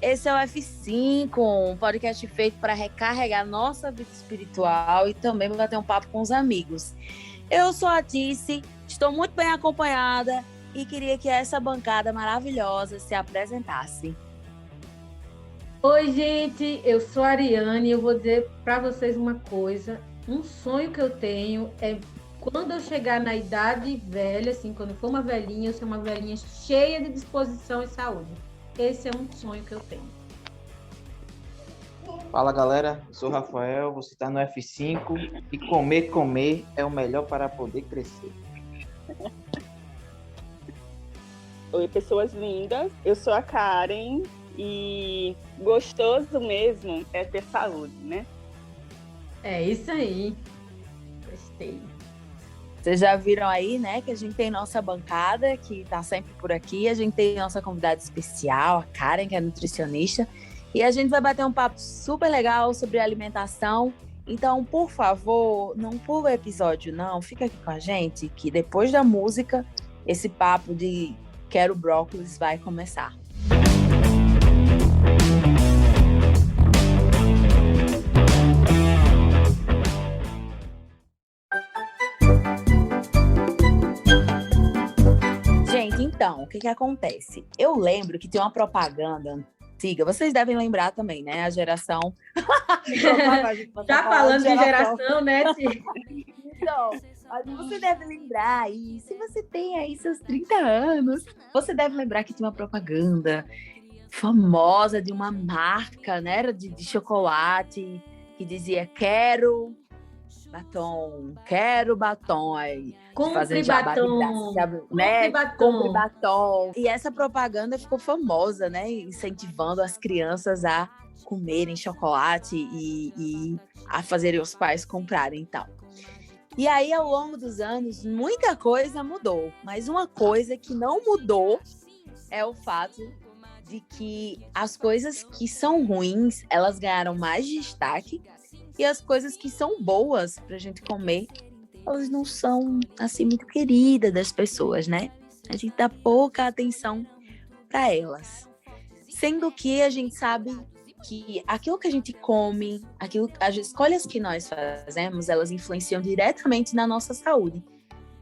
Esse é o F5, um podcast feito para recarregar nossa vida espiritual e também bater um papo com os amigos. Eu sou a Tice, estou muito bem acompanhada e queria que essa bancada maravilhosa se apresentasse. Oi, gente, eu sou a Ariane e eu vou dizer para vocês uma coisa. Um sonho que eu tenho é quando eu chegar na idade velha, assim, quando eu for uma velhinha, eu ser uma velhinha cheia de disposição e saúde. Esse é um sonho que eu tenho. Fala galera, eu sou o Rafael, você está no F5 e comer é o melhor para poder crescer. Oi, pessoas lindas, eu sou a Karen e gostoso mesmo é ter saúde, né? É isso aí, gostei. Vocês já viram aí, né, que a gente tem nossa bancada, que tá sempre por aqui, a gente tem nossa convidada especial, a Karen, que é nutricionista, e a gente vai bater um papo super legal sobre alimentação. Então, por favor, não pula o episódio não, fica aqui com a gente, que depois da música, esse papo de quero brócolis vai começar. Então, o que acontece? Eu lembro que tem uma propaganda antiga, vocês devem lembrar também, né? A geração... Já falando de geração, né, Tia? Então, você deve lembrar aí, se você tem aí seus 30 anos, você deve lembrar que tinha uma propaganda famosa de uma marca, né? Era de chocolate, que dizia, quero batom aí. Compre batom, né? Compre batom. E essa propaganda ficou famosa, né? Incentivando as crianças a comerem chocolate e a fazerem os pais comprarem e tal. E aí, ao longo dos anos, muita coisa mudou. Mas uma coisa que não mudou é o fato de que as coisas que são ruins, elas ganharam mais destaque. E as coisas que são boas pra gente comer, elas não são, assim, muito queridas das pessoas, né? A gente dá pouca atenção para elas. Sendo que a gente sabe que aquilo que a gente come, as escolhas que nós fazemos, elas influenciam diretamente na nossa saúde.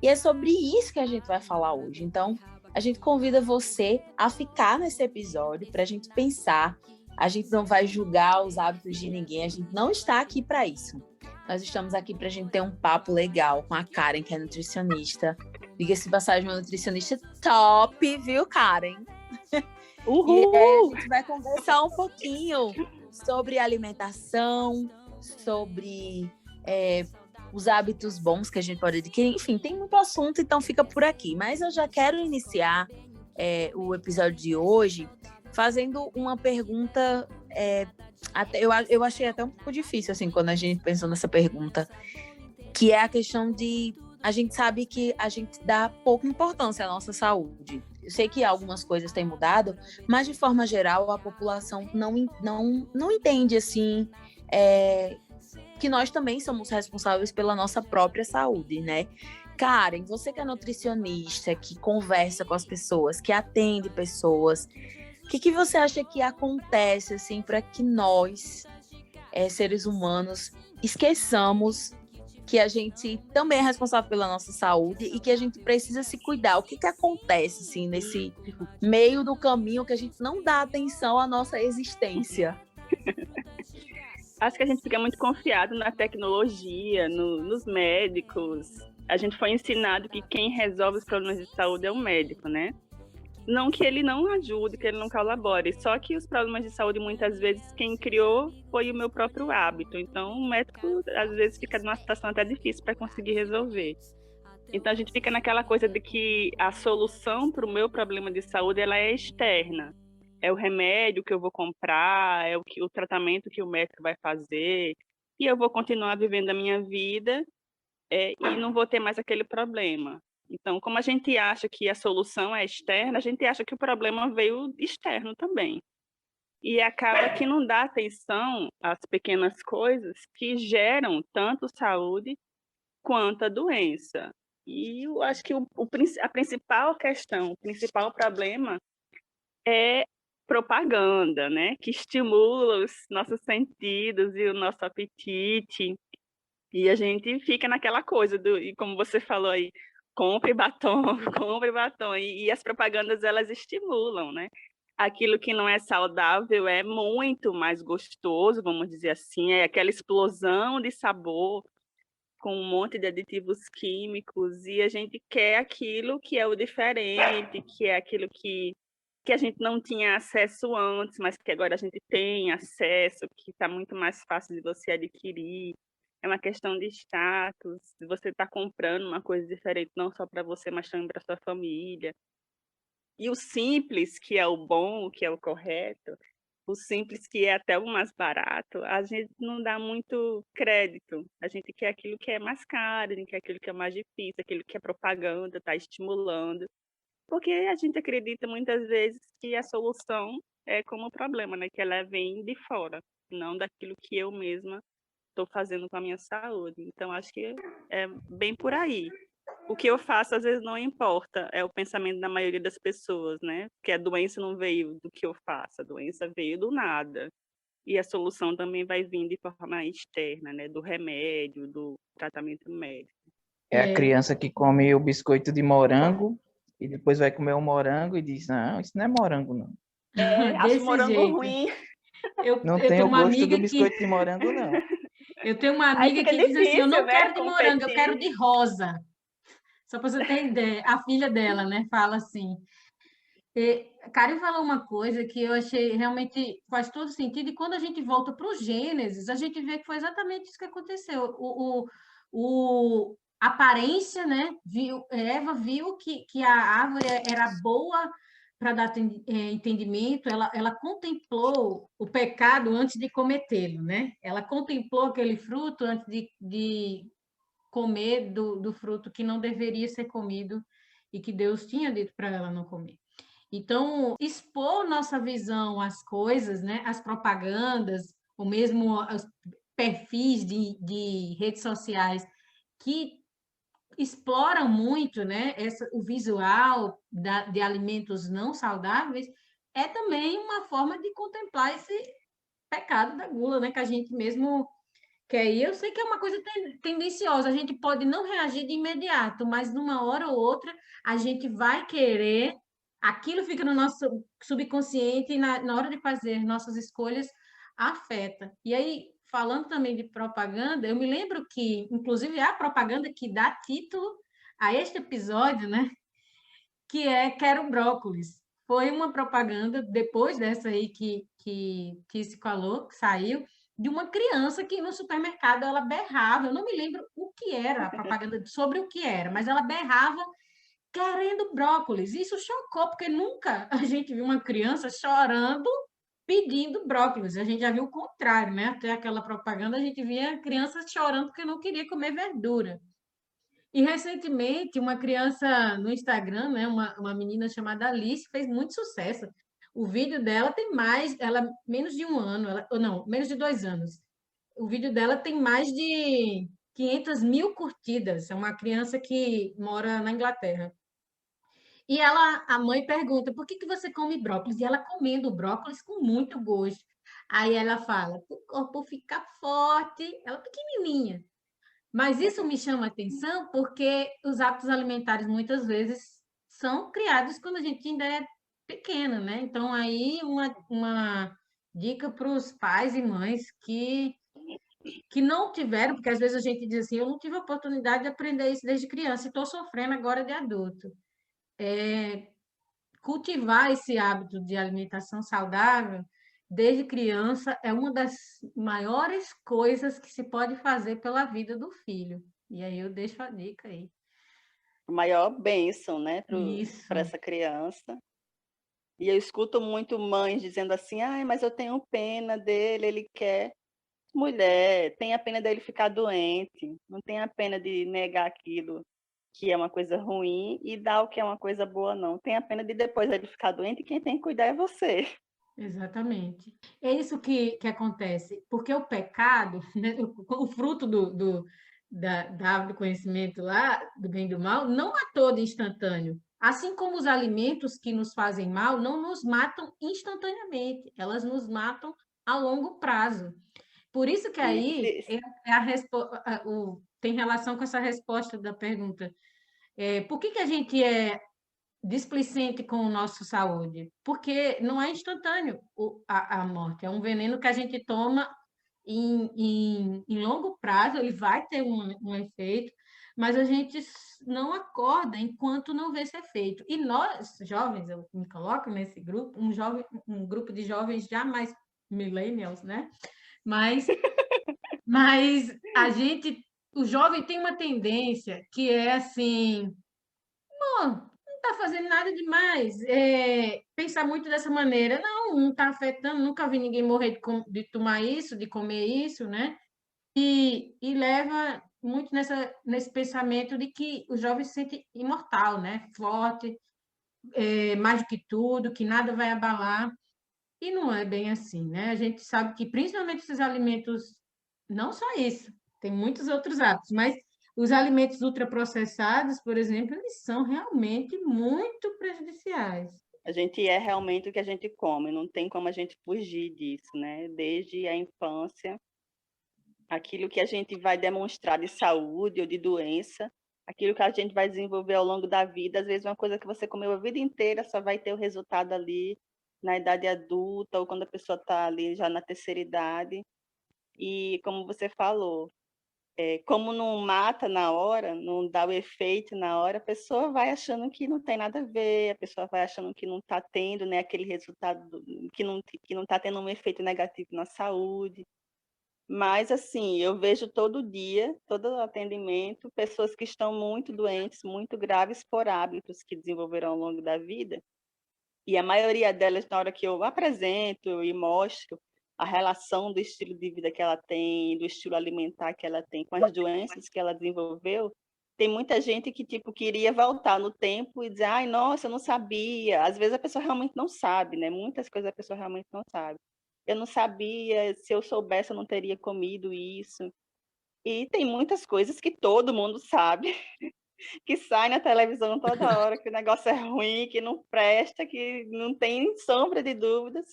E é sobre isso que a gente vai falar hoje. Então, a gente convida você a ficar nesse episódio para a gente pensar. A gente não vai julgar os hábitos de ninguém, a gente não está aqui para isso. Nós estamos aqui para a gente ter um papo legal com a Karen, que é nutricionista. Diga-se de passagem, uma nutricionista top, viu, Karen? Uhul! E a gente vai conversar um pouquinho sobre alimentação, sobre os hábitos bons que a gente pode adquirir. Enfim, tem muito assunto, então fica por aqui. Mas eu já quero iniciar o episódio de hoje fazendo uma pergunta, eu achei até um pouco difícil, assim, quando a gente pensou nessa pergunta, que é a questão de, a gente sabe que a gente dá pouca importância à nossa saúde. Eu sei que algumas coisas têm mudado, mas de forma geral a população não entende, assim, que nós também somos responsáveis pela nossa própria saúde, né? Karen, você que é nutricionista, que conversa com as pessoas, que atende pessoas, o que você acha que acontece, assim, para que nós, seres humanos, esqueçamos que a gente também é responsável pela nossa saúde e que a gente precisa se cuidar? O que acontece, assim, nesse meio do caminho que a gente não dá atenção à nossa existência? Acho que a gente fica muito confiado na tecnologia, nos médicos. A gente foi ensinado que quem resolve os problemas de saúde é o médico, né? Não que ele não ajude, que ele não colabore, só que os problemas de saúde, muitas vezes, quem criou foi o meu próprio hábito. Então, o médico, às vezes, fica numa situação até difícil para conseguir resolver. Então, a gente fica naquela coisa de que a solução para o meu problema de saúde, ela é externa. É o remédio que eu vou comprar, é o tratamento que o médico vai fazer, e eu vou continuar vivendo a minha vida e não vou ter mais aquele problema. Então, como a gente acha que a solução é externa, a gente acha que o problema veio externo também. E acaba que não dá atenção às pequenas coisas que geram tanto saúde quanto a doença. E eu acho que a principal questão, o principal problema é propaganda, né? Que estimula os nossos sentidos e o nosso apetite. E a gente fica naquela coisa e como você falou aí, compre batom, compre batom. E as propagandas, elas estimulam, né? Aquilo que não é saudável é muito mais gostoso, vamos dizer assim, é aquela explosão de sabor com um monte de aditivos químicos, e a gente quer aquilo que é o diferente, que é aquilo que a gente não tinha acesso antes, mas que agora a gente tem acesso, que está muito mais fácil de você adquirir. É uma questão de status, de você estar comprando uma coisa diferente, não só para você, mas também para sua família. E o simples, que é o bom, que é o correto, o simples, que é até o mais barato, a gente não dá muito crédito. A gente quer aquilo que é mais caro, a gente quer aquilo que é mais difícil, aquilo que é propaganda, está estimulando. Porque a gente acredita muitas vezes que a solução é como o problema, né? Que ela vem de fora, não daquilo que eu mesma estou fazendo com a minha saúde. Então, acho que é bem por aí. O que eu faço às vezes não importa, é o pensamento da maioria das pessoas, né? Porque a doença não veio do que eu faço, a doença veio do nada. E a solução também vai vir de forma externa, né? Do remédio, do tratamento médico. É a criança que come o biscoito de morango e depois vai comer o morango e diz, não, isso não é morango, não. Acho morango ruim. Não eu tem tenho o uma gosto amiga do biscoito de morango, não. Eu tenho uma Aí amiga fica que diz assim, eu difícil, não né? quero de morango, eu Competir. quero de rosa. Só para você ter ideia, a filha dela, né, fala assim. Karen falou uma coisa que eu achei realmente faz todo sentido, e quando a gente volta para o Gênesis, a gente vê que foi exatamente isso que aconteceu. A aparência, né? Eva viu que a árvore era boa para dar entendimento, ela contemplou o pecado antes de cometê-lo, né? Ela contemplou aquele fruto antes de comer do fruto que não deveria ser comido e que Deus tinha dito para ela não comer. Então, expor nossa visão às coisas, né, às propagandas, ou mesmo aos perfis de redes sociais que exploram muito, né, o visual de alimentos não saudáveis, é também uma forma de contemplar esse pecado da gula, né, que a gente mesmo quer. E eu sei que é uma coisa tendenciosa, a gente pode não reagir de imediato, mas numa hora ou outra a gente vai querer, aquilo fica no nosso subconsciente e na hora de fazer nossas escolhas afeta. E aí, falando também de propaganda, eu me lembro que, inclusive, a propaganda que dá título a este episódio, né? Que é Quero Brócolis. Foi uma propaganda, depois dessa aí que se falou, que saiu, de uma criança que no supermercado ela berrava, eu não me lembro o que era, a propaganda sobre o que era, mas ela berrava querendo brócolis. Isso chocou, porque nunca a gente viu uma criança chorando pedindo brócolis. A gente já viu o contrário, né? Até aquela propaganda a gente via crianças chorando porque não queria comer verdura. E recentemente, uma criança no Instagram, né, uma menina chamada Alice, fez muito sucesso. O vídeo dela tem mais, ela menos de um ano, ou não, menos de 2 anos. O vídeo dela tem mais de 500 mil curtidas. É uma criança que mora na Inglaterra. E a mãe pergunta, por que você come brócolis? E ela comendo brócolis com muito gosto. Aí ela fala, para o corpo ficar forte, ela pequenininha. Mas isso me chama a atenção porque os hábitos alimentares muitas vezes são criados quando a gente ainda é pequena, né? Então, aí uma dica para os pais e mães que não tiveram, porque às vezes a gente diz assim, eu não tive a oportunidade de aprender isso desde criança e estou sofrendo agora de adulto. Cultivar esse hábito de alimentação saudável desde criança é uma das maiores coisas que se pode fazer pela vida do filho. E aí eu deixo a dica aí. A maior bênção, né, Isso. para essa criança. E eu escuto muito mães dizendo assim, ai, mas eu tenho pena dele, ele quer. Mulher, tenha pena dele ficar doente, não tenha pena de negar aquilo que é uma coisa ruim e dar o que é uma coisa boa, não. Tenha pena de depois ele ficar doente e quem tem que cuidar é você. Exatamente. É isso que acontece, porque o pecado, né, o fruto da árvore do conhecimento lá, do bem e do mal, não é todo instantâneo. Assim como os alimentos que nos fazem mal não nos matam instantaneamente, elas nos matam a longo prazo. Por isso que aí tem relação com essa resposta da pergunta. Por que a gente é displicente com a nossa saúde? Porque não é instantâneo a morte, é um veneno que a gente toma em longo prazo, ele vai ter um efeito, mas a gente não acorda enquanto não vê esse efeito. E nós, jovens, eu me coloco nesse grupo, um grupo de jovens já mais millennials, né? Mas o jovem tem uma tendência que é assim, não está fazendo nada demais. Pensar muito dessa maneira, não está afetando, nunca vi ninguém morrer de tomar isso, de comer isso, né? E leva muito nesse pensamento de que o jovem se sente imortal, né? Forte, mais do que tudo, que nada vai abalar. E não é bem assim, né? A gente sabe que principalmente esses alimentos, não só isso, tem muitos outros hábitos, mas os alimentos ultraprocessados, por exemplo, eles são realmente muito prejudiciais. A gente é realmente o que a gente come, não tem como a gente fugir disso, né? Desde a infância, aquilo que a gente vai demonstrar de saúde ou de doença, aquilo que a gente vai desenvolver ao longo da vida, às vezes uma coisa que você comeu a vida inteira só vai ter o resultado ali na idade adulta ou quando a pessoa está ali já na terceira idade. E como você falou, como não mata na hora, não dá o efeito na hora, a pessoa vai achando que não tem nada a ver, a pessoa vai achando que não está tendo, né, aquele resultado, que não está tendo um efeito negativo na saúde. Mas, assim, eu vejo todo dia, todo atendimento, pessoas que estão muito doentes, muito graves por hábitos que desenvolveram ao longo da vida. E a maioria delas, na hora que eu apresento e mostro a relação do estilo de vida que ela tem, do estilo alimentar que ela tem com as doenças que ela desenvolveu, tem muita gente que, tipo, queria voltar no tempo e dizer, ai, nossa, eu não sabia. Às vezes a pessoa realmente não sabe, né? Muitas coisas a pessoa realmente não sabe. Eu não sabia, se eu soubesse eu não teria comido isso. E tem muitas coisas que todo mundo sabe, que sai na televisão toda hora, que o negócio é ruim, que não presta, que não tem sombra de dúvidas,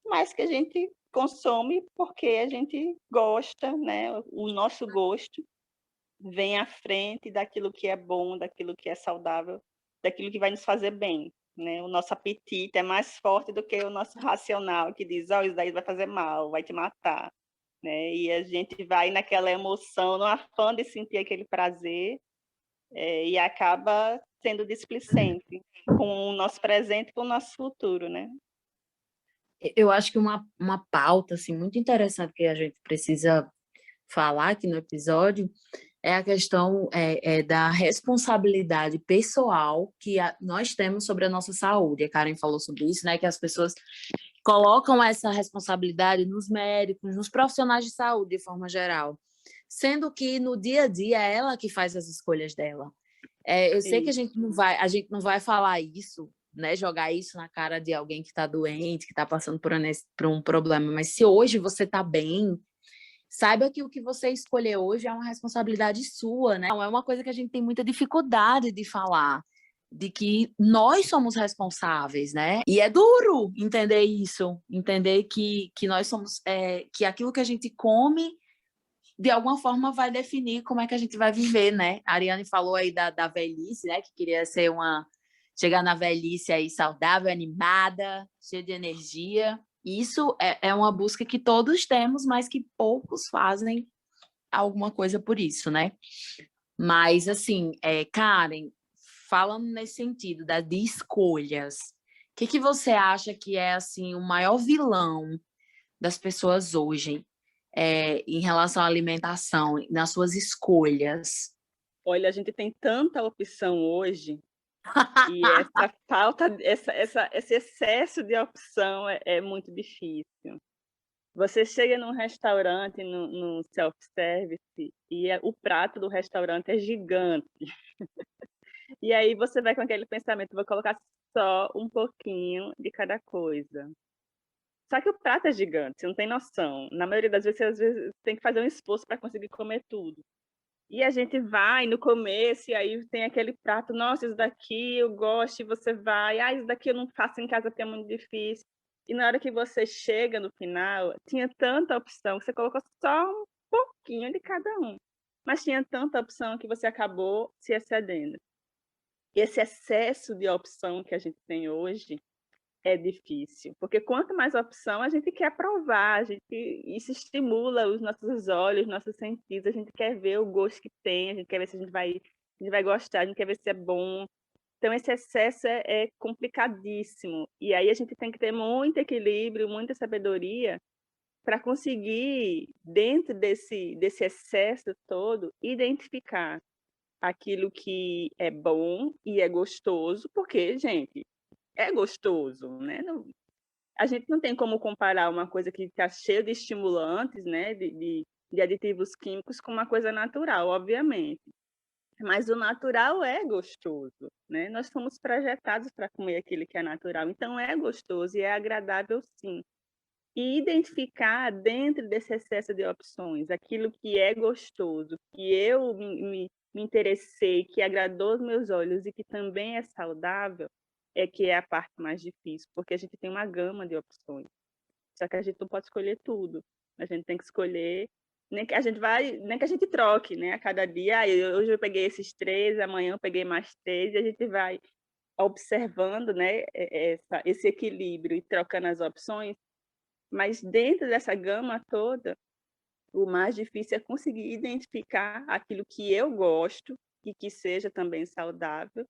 mas que a gente consome porque a gente gosta, né? O nosso gosto vem à frente daquilo que é bom, daquilo que é saudável, daquilo que vai nos fazer bem, né? O nosso apetite é mais forte do que o nosso racional, que diz, isso daí vai fazer mal, vai te matar, né? E a gente vai naquela emoção, no afã de sentir aquele prazer, e acaba sendo displicente com o nosso presente e com o nosso futuro, né? Eu acho que uma pauta assim, muito interessante que a gente precisa falar aqui no episódio é a questão da responsabilidade pessoal que nós temos sobre a nossa saúde. A Karen falou sobre isso, né? Que as pessoas colocam essa responsabilidade nos médicos, nos profissionais de saúde de forma geral, sendo que no dia a dia é ela que faz as escolhas dela. Eu sei que a gente não vai falar isso, né, jogar isso na cara de alguém que está doente, que está passando por um problema, mas se hoje você está bem, saiba que o que você escolheu hoje é uma responsabilidade sua, né? Não é uma coisa que a gente tem muita dificuldade de falar, de que nós somos responsáveis, né? E é duro entender isso, entender que nós somos, que aquilo que a gente come de alguma forma vai definir como é que a gente vai viver, né? A Ariane falou aí da velhice, né? Que queria chegar na velhice aí saudável, animada, cheia de energia. Isso é uma busca que todos temos, mas que poucos fazem alguma coisa por isso, né? Mas, assim, Karen, falando nesse sentido de escolhas, o que você acha que é, assim, o maior vilão das pessoas hoje em relação à alimentação, nas suas escolhas? Olha, a gente tem tanta opção hoje e essa falta, esse excesso de opção é muito difícil. Você chega num restaurante, no self-service, e o prato do restaurante é gigante. E aí você vai com aquele pensamento, vou colocar só um pouquinho de cada coisa. Só que o prato é gigante, você não tem noção. Na maioria das vezes, você às vezes tem que fazer um esforço para conseguir comer tudo. E a gente vai no começo, e aí tem aquele prato, nossa, isso daqui eu gosto, e você vai, isso daqui eu não faço em casa porque é muito difícil. E na hora que você chega no final, tinha tanta opção que você colocou só um pouquinho de cada um. Mas tinha tanta opção que você acabou se excedendo. E esse excesso de opção que a gente tem hoje é difícil, porque quanto mais opção a gente quer provar, isso estimula os nossos olhos, nossos sentidos, a gente quer ver o gosto que tem, a gente quer ver se a gente vai gostar, a gente quer ver se é bom. Então esse excesso é complicadíssimo, e aí a gente tem que ter muito equilíbrio, muita sabedoria para conseguir, dentro desse excesso todo, identificar aquilo que é bom e é gostoso, porque, gente, é gostoso, né? A gente não tem como comparar uma coisa que está cheia de estimulantes, né? De aditivos químicos com uma coisa natural, obviamente. Mas o natural é gostoso, né? Nós fomos projetados para comer aquilo que é natural, então é gostoso e é agradável, sim. E identificar dentro desse excesso de opções aquilo que é gostoso, que eu me interessei, que agradou os meus olhos e que também é saudável, é que é a parte mais difícil, porque a gente tem uma gama de opções. Só que a gente não pode escolher tudo. A gente tem que escolher, nem que a gente troque, né? A cada dia, hoje eu peguei esses 3, amanhã eu peguei mais 3, e a gente vai observando, né, esse equilíbrio e trocando as opções. Mas dentro dessa gama toda, o mais difícil é conseguir identificar aquilo que eu gosto e que seja também saudável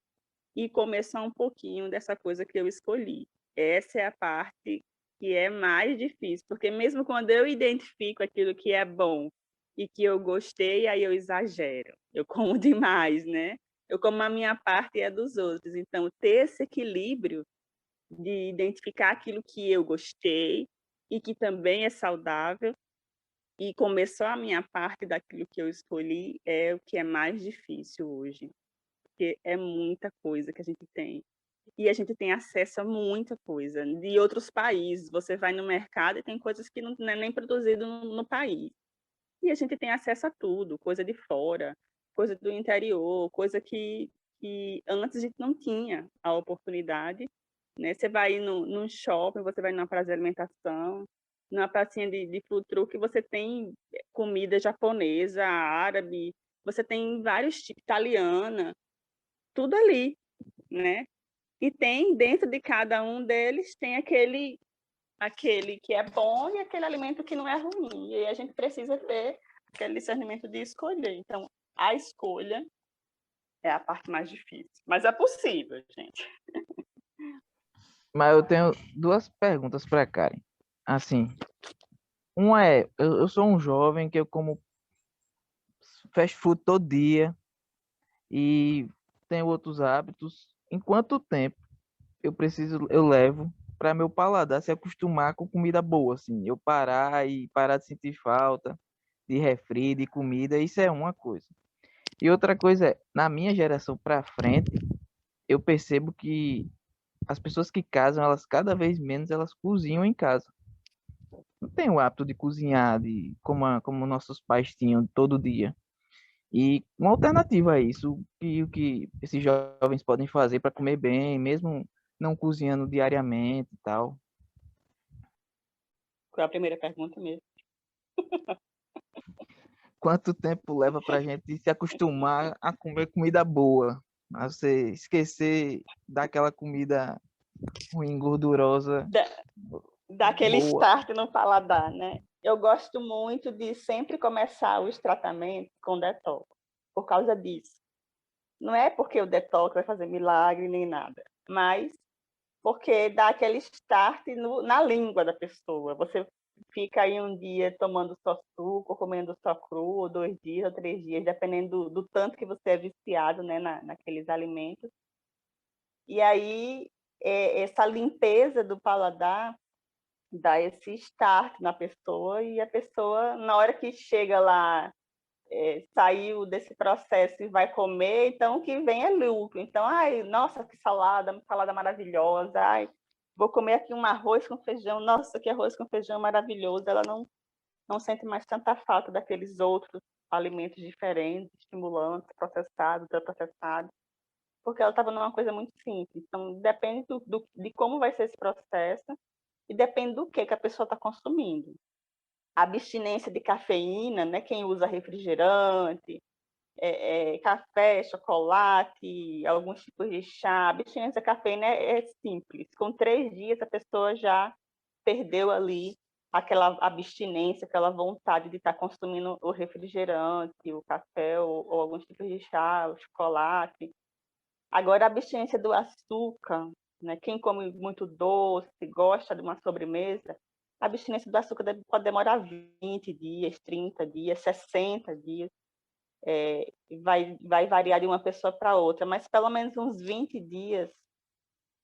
e começar um pouquinho dessa coisa que eu escolhi. Essa é a parte que é mais difícil, porque mesmo quando eu identifico aquilo que é bom e que eu gostei, aí eu exagero. Eu como demais, né? Eu como a minha parte e a dos outros. Então, ter esse equilíbrio de identificar aquilo que eu gostei e que também é saudável e comer só a minha parte daquilo que eu escolhi é o que é mais difícil hoje, porque é muita coisa que a gente tem. E a gente tem acesso a muita coisa de outros países. Você vai no mercado e tem coisas que não é nem produzido no país. E a gente tem acesso a tudo, coisa de fora, coisa do interior, coisa que antes a gente não tinha a oportunidade, né? Você vai num shopping, você vai numa praça de alimentação, numa pracinha de food truck, você tem comida japonesa, árabe, você tem vários tipos, italiana, tudo ali, né? E tem, dentro de cada um deles, tem aquele que é bom e aquele alimento que não é ruim. E aí a gente precisa ter aquele discernimento de escolher. Então, a escolha é a parte mais difícil. Mas é possível, gente. Mas eu tenho duas perguntas para Karen. Assim, uma é, eu sou um jovem que eu como fast food todo dia e tenho outros hábitos. Em quanto tempo eu levo para meu paladar se acostumar com comida boa, assim, eu parar de sentir falta de refri, de comida, isso é uma coisa. E outra coisa é, na minha geração para frente, eu percebo que as pessoas que casam, elas cada vez menos elas cozinham em casa. Não tem o hábito de cozinhar como nossos pais tinham todo dia. E uma alternativa a isso, o que esses jovens podem fazer para comer bem, mesmo não cozinhando diariamente e tal. Qual é a primeira pergunta mesmo? Quanto tempo leva para a gente se acostumar a comer comida boa? A você esquecer daquela comida ruim, gordurosa, Daquele boa. start no paladar, né? Eu gosto muito de sempre começar os tratamentos com detox, por causa disso. Não é porque o detox vai fazer milagre nem nada, mas porque dá aquele start na língua da pessoa. Você fica aí um dia tomando só suco, comendo só cru, ou 2 dias, ou 3 dias, dependendo do tanto que você é viciado, né, naqueles alimentos. E aí, essa limpeza do paladar dá esse start na pessoa, e a pessoa, na hora que chega lá, saiu desse processo e vai comer, então o que vem é lucro. Então, ai, nossa, que salada maravilhosa, ai, vou comer aqui um arroz com feijão, nossa, que arroz com feijão maravilhoso. Ela não sente mais tanta falta daqueles outros alimentos diferentes, estimulantes, processados, ultraprocessados, porque ela estava numa coisa muito simples. Então, depende de como vai ser esse processo e depende do que a pessoa está consumindo. A abstinência de cafeína, né? Quem usa refrigerante, café, chocolate, alguns tipos de chá. A abstinência da cafeína é simples. Com 3 dias, a pessoa já perdeu ali aquela abstinência, aquela vontade de estar consumindo o refrigerante, o café ou alguns tipos de chá, o chocolate. Agora, a abstinência do açúcar, né? Quem come muito doce, gosta de uma sobremesa, a abstinência do açúcar pode demorar 20 dias, 30 dias, 60 dias. Vai variar de uma pessoa para outra, mas pelo menos uns 20 dias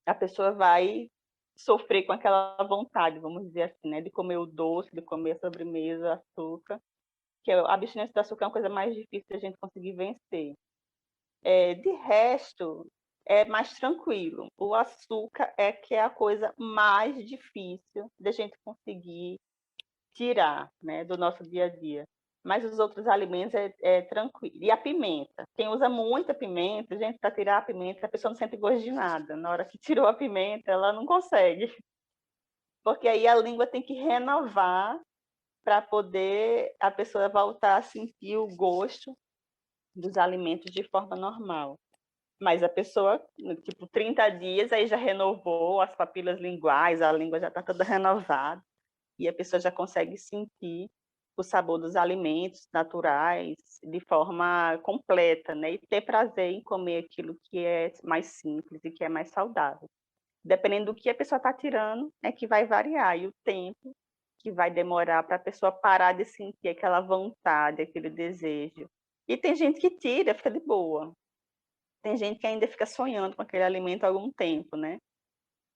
a pessoa vai sofrer com aquela vontade, vamos dizer assim, né? De comer o doce, de comer a sobremesa, o açúcar, que a abstinência do açúcar é uma coisa mais difícil de a gente conseguir vencer. De resto, é mais tranquilo. O açúcar é que é a coisa mais difícil de a gente conseguir tirar, né, do nosso dia a dia. Mas os outros alimentos é tranquilo. E a pimenta. Quem usa muita pimenta, gente, para tirar a pimenta, a pessoa não sente gosto de nada. Na hora que tirou a pimenta, ela não consegue. Porque aí a língua tem que renovar para poder a pessoa voltar a sentir o gosto dos alimentos de forma normal. Mas a pessoa, tipo, 30 dias, aí já renovou as papilas linguais, a língua já está toda renovada, e a pessoa já consegue sentir o sabor dos alimentos naturais de forma completa, né? E ter prazer em comer aquilo que é mais simples e que é mais saudável. Dependendo do que a pessoa está tirando, é que vai variar, e o tempo que vai demorar para a pessoa parar de sentir aquela vontade, aquele desejo. E tem gente que tira, fica de boa. Tem gente que ainda fica sonhando com aquele alimento há algum tempo, né?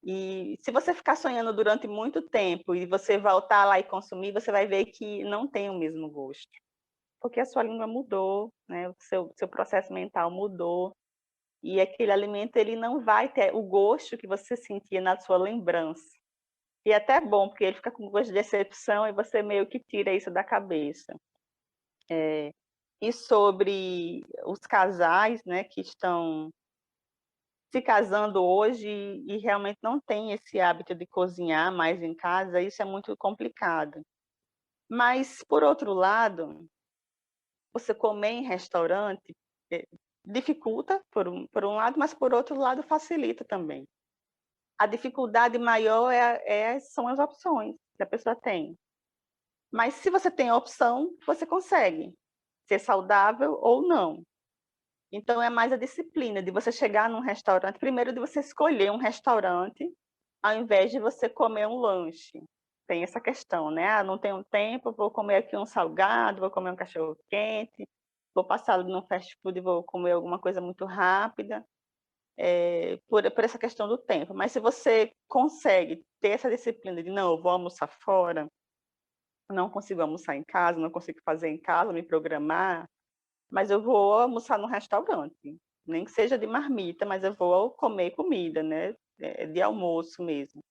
E se você ficar sonhando durante muito tempo e você voltar lá e consumir, você vai ver que não tem o mesmo gosto. Porque a sua língua mudou, né? O seu processo mental mudou. E aquele alimento ele não vai ter o gosto que você sentia na sua lembrança. E é até bom, porque ele fica com gosto de decepção e você meio que tira isso da cabeça. E sobre os casais, né, que estão se casando hoje e realmente não tem esse hábito de cozinhar mais em casa, isso é muito complicado. Mas, por outro lado, você comer em restaurante dificulta, por um lado, mas, por outro lado, facilita também. A dificuldade maior são as opções que a pessoa tem. Mas, se você tem a opção, você consegue ser saudável ou não. Então, é mais a disciplina de você chegar num restaurante, primeiro de você escolher um restaurante, ao invés de você comer um lanche. Tem essa questão, né? Ah, não tenho tempo, vou comer aqui um salgado, vou comer um cachorro-quente, vou passar ali no fast food e vou comer alguma coisa muito rápida, por essa questão do tempo. Mas se você consegue ter essa disciplina de, não, eu vou almoçar fora, não consigo almoçar em casa, não consigo fazer em casa, me programar, mas eu vou almoçar no restaurante, nem que seja de marmita, mas eu vou comer comida, né, de almoço mesmo.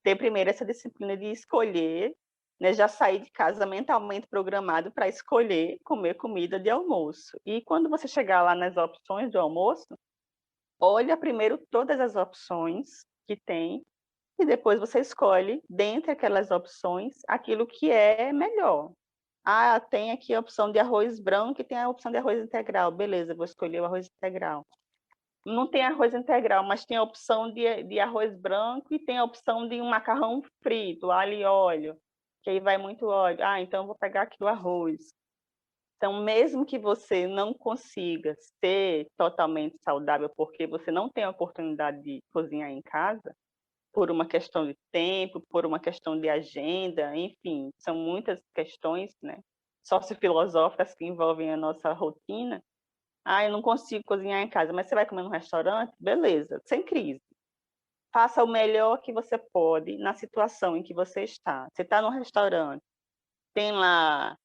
Ter primeiro essa disciplina de escolher, né, já sair de casa mentalmente programado para escolher comer comida de almoço. E quando você chegar lá nas opções do almoço, olha primeiro todas as opções que tem e depois você escolhe, dentre aquelas opções, aquilo que é melhor. Ah, tem aqui a opção de arroz branco e tem a opção de arroz integral. Beleza, vou escolher o arroz integral. Não tem arroz integral, mas tem a opção de arroz branco e tem a opção de um macarrão frito, alho e óleo, que aí vai muito óleo. Ah, então eu vou pegar aqui o arroz. Então, mesmo que você não consiga ser totalmente saudável, porque você não tem a oportunidade de cozinhar em casa, por uma questão de tempo, por uma questão de agenda, enfim, são muitas questões, né, sociofilosóficas que envolvem a nossa rotina. Ah, eu não consigo cozinhar em casa, mas você vai comer no restaurante? Beleza, sem crise. Faça o melhor que você pode na situação em que você está. Você está no restaurante, tem lá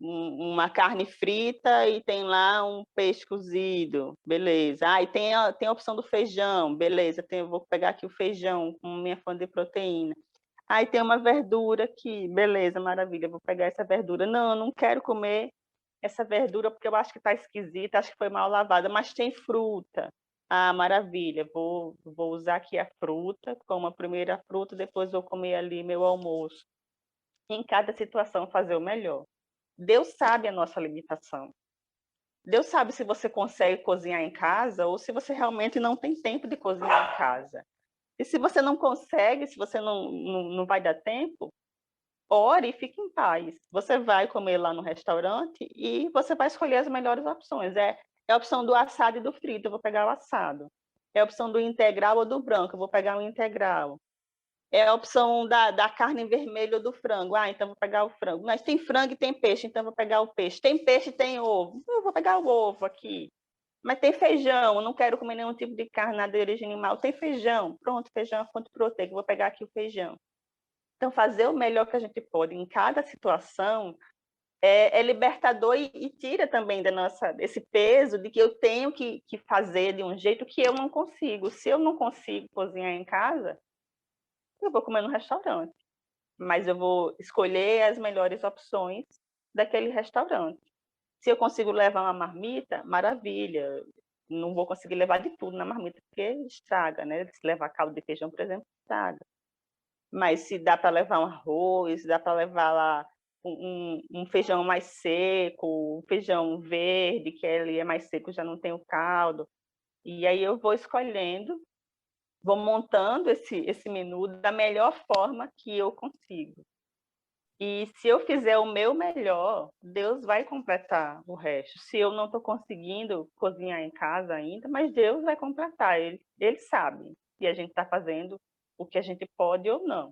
uma carne frita e tem lá um peixe cozido, beleza. Ah, e tem a opção do feijão, beleza. Vou pegar aqui o feijão com minha fonte de proteína. Aí tem uma verdura aqui, beleza, maravilha, vou pegar essa verdura. Não, eu não quero comer essa verdura porque eu acho que está esquisita, acho que foi mal lavada, mas tem fruta. Ah, maravilha, vou usar aqui a fruta, como a primeira fruta, depois vou comer ali meu almoço. Em cada situação fazer o melhor. Deus sabe a nossa limitação. Deus sabe se você consegue cozinhar em casa ou se você realmente não tem tempo de cozinhar em casa. E se você não consegue, se você não vai dar tempo, ore e fique em paz. Você vai comer lá no restaurante e você vai escolher as melhores opções. É a opção do assado e do frito, eu vou pegar o assado. É a opção do integral ou do branco, eu vou pegar o integral. É a opção da carne vermelha ou do frango. Ah, então vou pegar o frango. Mas tem frango e tem peixe, então vou pegar o peixe. Tem peixe e tem ovo. Eu vou pegar o ovo aqui. Mas tem feijão, eu não quero comer nenhum tipo de carne, nada de origem animal. Tem feijão, pronto, feijão é fonte proteica, vou pegar aqui o feijão. Então, fazer o melhor que a gente pode em cada situação é libertador e tira também desse peso de que eu tenho que fazer de um jeito que eu não consigo. Se eu não consigo cozinhar em casa, eu vou comer no restaurante. Mas eu vou escolher as melhores opções daquele restaurante. Se eu consigo levar uma marmita, maravilha. Não vou conseguir levar de tudo na marmita, porque estraga, né? Se levar caldo de feijão, por exemplo, estraga. Mas se dá para levar um arroz, dá para levar lá um feijão mais seco, um feijão verde, que ele é mais seco, já não tem o caldo. E aí eu vou escolhendo, vou montando esse menu da melhor forma que eu consigo. E se eu fizer o meu melhor, Deus vai completar o resto. Se eu não estou conseguindo cozinhar em casa ainda, mas Deus vai completar, ele sabe. E a gente está fazendo o que a gente pode ou não.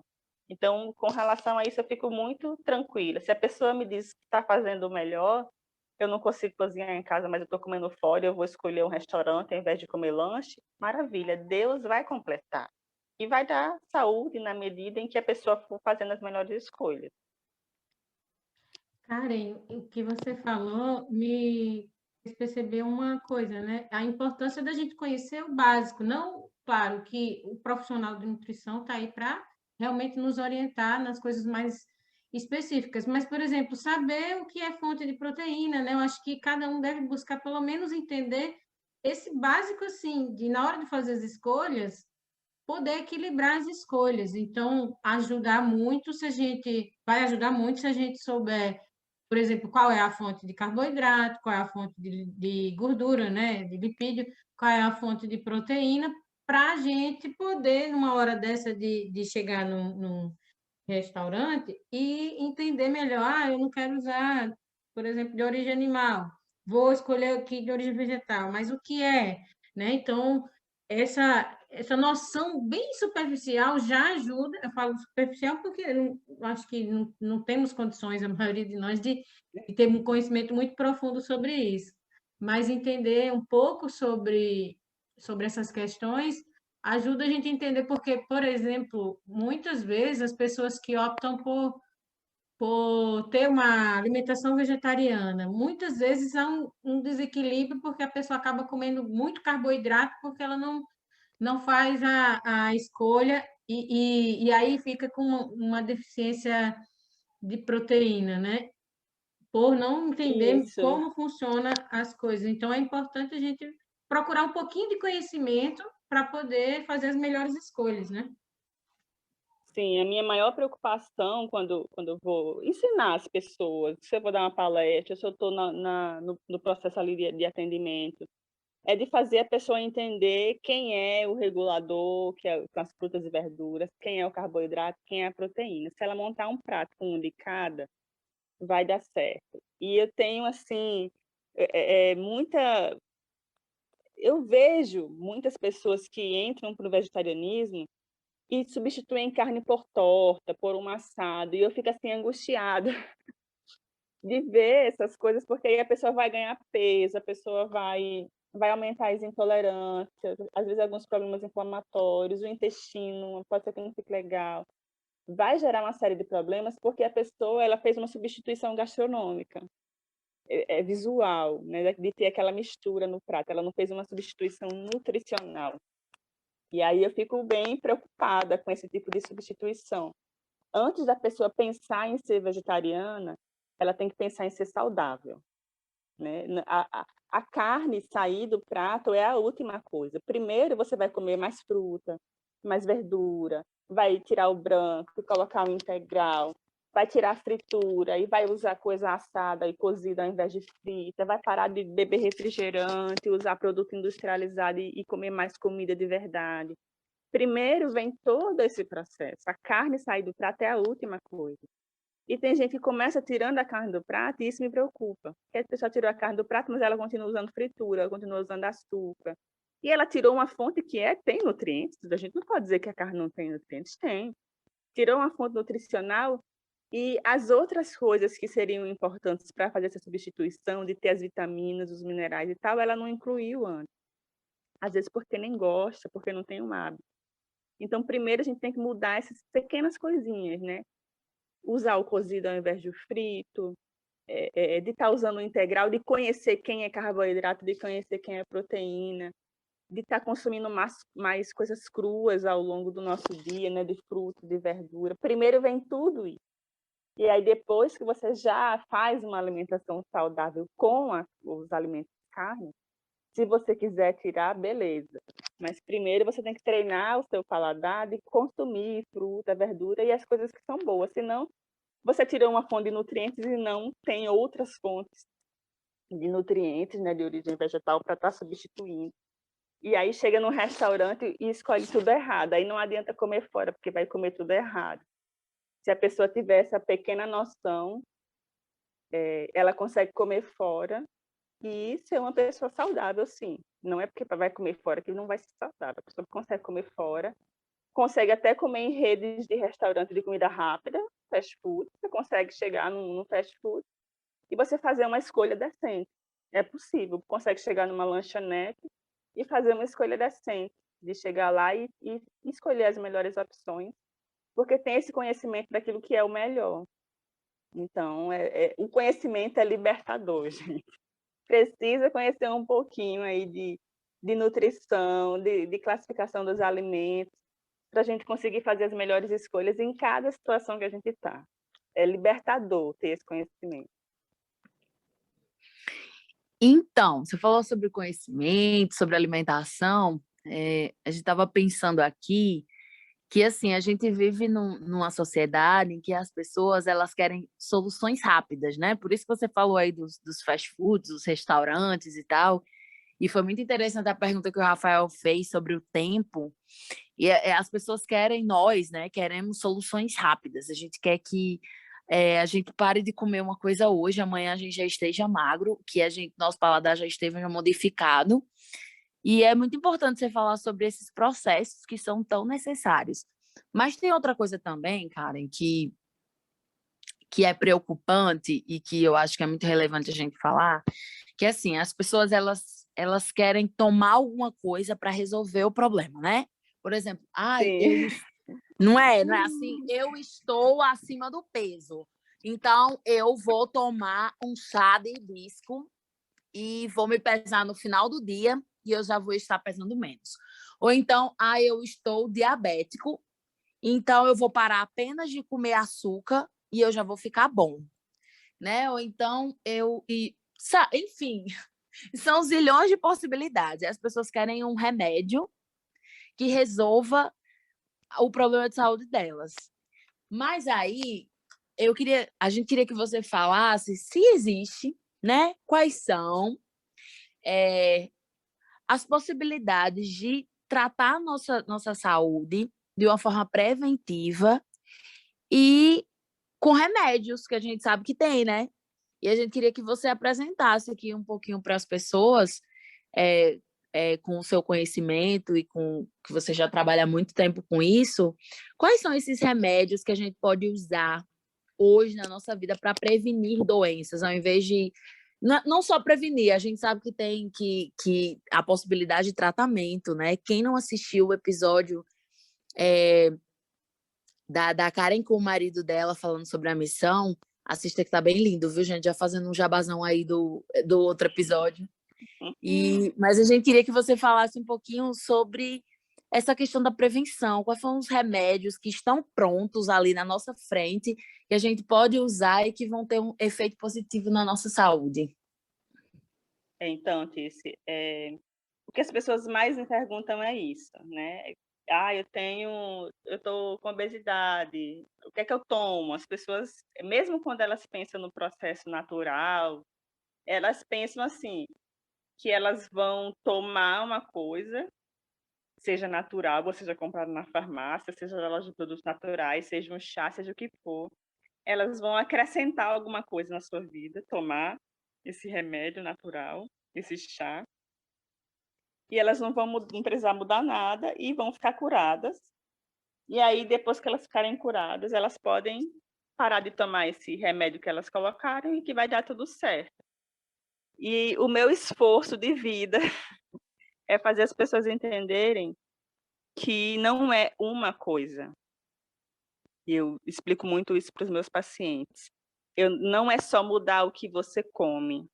Então, com relação a isso, eu fico muito tranquila. Se a pessoa me diz que está fazendo o melhor, eu não consigo cozinhar em casa, mas eu estou comendo fora, eu vou escolher um restaurante ao invés de comer lanche, maravilha, Deus vai completar. E vai dar saúde na medida em que a pessoa for fazendo as melhores escolhas. Karen, o que você falou me fez perceber uma coisa, né? A importância da gente conhecer o básico. Não, claro, que o profissional de nutrição está aí para realmente nos orientar nas coisas mais específicas, mas, por exemplo, saber o que é fonte de proteína, né? Eu acho que cada um deve buscar pelo menos entender esse básico, assim, de na hora de fazer as escolhas, poder equilibrar as escolhas. Então, vai ajudar muito se a gente souber, por exemplo, qual é a fonte de carboidrato, qual é a fonte de gordura, né, de lipídio, qual é a fonte de proteína, para a gente poder, numa hora dessa de chegar num restaurante e entender melhor, eu não quero usar, por exemplo, de origem animal, vou escolher aqui de origem vegetal, mas o que é, né? Então, essa noção bem superficial já ajuda, eu falo superficial porque eu acho que não temos condições, a maioria de nós, de ter um conhecimento muito profundo sobre isso, mas entender um pouco sobre essas questões ajuda a gente a entender porque, por exemplo, muitas vezes as pessoas que optam por ter uma alimentação vegetariana, muitas vezes há um desequilíbrio porque a pessoa acaba comendo muito carboidrato porque ela não faz a escolha e aí fica com uma deficiência de proteína, né? Por não entender Isso. como funcionam as coisas. Então, é importante a gente procurar um pouquinho de conhecimento para poder fazer as melhores escolhas, né? Sim, a minha maior preocupação quando eu vou ensinar as pessoas, se eu vou dar uma palestra, se eu estou no processo ali de atendimento, é de fazer a pessoa entender quem é o regulador, que é com as frutas e verduras, quem é o carboidrato, quem é a proteína. Se ela montar um prato com um de cada, vai dar certo. E eu tenho, assim, muita... Eu vejo muitas pessoas que entram para o vegetarianismo e substituem carne por torta, por um assado, e eu fico assim angustiada de ver essas coisas, porque aí a pessoa vai ganhar peso, a pessoa vai aumentar as intolerâncias, às vezes alguns problemas inflamatórios, o intestino pode ser que não fique legal. Vai gerar uma série de problemas porque a pessoa ela fez uma substituição gastronômica, visual, né, de ter aquela mistura no prato, ela não fez uma substituição nutricional. E aí eu fico bem preocupada com esse tipo de substituição. Antes da pessoa pensar em ser vegetariana, ela tem que pensar em ser saudável. né? A carne sair do prato é a última coisa. Primeiro você vai comer mais fruta, mais verdura, vai tirar o branco, colocar o integral, vai tirar a fritura e vai usar coisa assada e cozida ao invés de frita, vai parar de beber refrigerante, usar produto industrializado e comer mais comida de verdade. Primeiro vem todo esse processo. A carne sair do prato é a última coisa. E tem gente que começa tirando a carne do prato e isso me preocupa. Porque a pessoa tirou a carne do prato, mas ela continua usando fritura, ela continua usando açúcar. E ela tirou uma fonte que tem nutrientes. A gente não pode dizer que a carne não tem nutrientes. Tem. Tirou uma fonte nutricional e as outras coisas que seriam importantes para fazer essa substituição, de ter as vitaminas, os minerais e tal, ela não incluiu antes. Às vezes porque nem gosta, porque não tem um hábito. Então, primeiro a gente tem que mudar essas pequenas coisinhas, né? Usar o cozido ao invés do frito, de estar usando o integral, de conhecer quem é carboidrato, de conhecer quem é proteína, de estar consumindo mais coisas cruas ao longo do nosso dia, né? De fruta, de verdura. Primeiro vem tudo isso. E aí, depois que você já faz uma alimentação saudável com os alimentos de carne, se você quiser tirar, beleza. Mas primeiro você tem que treinar o seu paladar de consumir fruta, verdura e as coisas que são boas. Senão, você tirou uma fonte de nutrientes e não tem outras fontes de nutrientes, né, de origem vegetal para estar substituindo. E aí chega no restaurante e escolhe tudo errado. Aí não adianta comer fora, porque vai comer tudo errado. Se a pessoa tiver essa pequena noção, ela consegue comer fora e ser uma pessoa saudável, sim. Não é porque vai comer fora que não vai ser saudável. A pessoa consegue comer fora, consegue até comer em redes de restaurante de comida rápida, fast food. Você consegue chegar no fast food e você fazer uma escolha decente. É possível. Consegue chegar numa lanchonete e fazer uma escolha decente, de chegar lá e escolher as melhores opções, porque tem esse conhecimento daquilo que é o melhor. Então, o conhecimento é libertador, gente. Precisa conhecer um pouquinho aí de nutrição, de classificação dos alimentos, para a gente conseguir fazer as melhores escolhas em cada situação que a gente está. É libertador ter esse conhecimento. Então, você falou sobre conhecimento, sobre alimentação. A gente estava pensando aqui que, assim, a gente vive numa sociedade em que as pessoas, elas querem soluções rápidas, né? Por isso que você falou aí dos fast foods, dos restaurantes e tal. E foi muito interessante a pergunta que o Rafael fez sobre o tempo. E as pessoas querem, nós, né? Queremos soluções rápidas. A gente quer que a gente pare de comer uma coisa hoje, amanhã a gente já esteja magro, que nosso paladar já esteja modificado. E é muito importante você falar sobre esses processos que são tão necessários. Mas tem outra coisa também, Karen, que é preocupante e que eu acho que é muito relevante a gente falar, que é assim, as pessoas elas querem tomar alguma coisa para resolver o problema, né? Por exemplo, não é assim, eu estou acima do peso, então eu vou tomar um chá de hibisco e vou me pesar no final do dia e eu já vou estar pesando menos. Ou então, eu estou diabético, então eu vou parar apenas de comer açúcar e eu já vou ficar bom, né? Ou então enfim, são zilhões de possibilidades. As pessoas querem um remédio que resolva o problema de saúde delas. Mas aí a gente queria que você falasse se existe, né? Quais são as possibilidades de tratar a nossa saúde de uma forma preventiva e com remédios que a gente sabe que tem, né? E a gente queria que você apresentasse aqui um pouquinho para as pessoas, com o seu conhecimento e com que você já trabalha há muito tempo com isso, quais são esses remédios que a gente pode usar hoje na nossa vida para prevenir doenças, ao invés de não só prevenir, a gente sabe que tem que a possibilidade de tratamento, né? Quem não assistiu o episódio da Karen com o marido dela falando sobre a missão, assista que tá bem lindo, viu, gente? Já fazendo um jabazão aí do outro episódio. Mas a gente queria que você falasse um pouquinho sobre essa questão da prevenção. Quais são os remédios que estão prontos ali na nossa frente que a gente pode usar e que vão ter um efeito positivo na nossa saúde? Então, Tice, o que as pessoas mais me perguntam é isso, né? Eu tô com obesidade, o que é que eu tomo? As pessoas, mesmo quando elas pensam no processo natural, elas pensam assim, que elas vão tomar uma coisa, seja natural, ou seja comprado na farmácia, seja na loja de produtos naturais, seja um chá, seja o que for, elas vão acrescentar alguma coisa na sua vida, tomar esse remédio natural, esse chá, e elas não precisar mudar nada e vão ficar curadas. E aí, depois que elas ficarem curadas, elas podem parar de tomar esse remédio que elas colocaram e que vai dar tudo certo. E o meu esforço de vida é fazer as pessoas entenderem que não é uma coisa. Eu explico muito isso para os meus pacientes. Não é só mudar o que você come,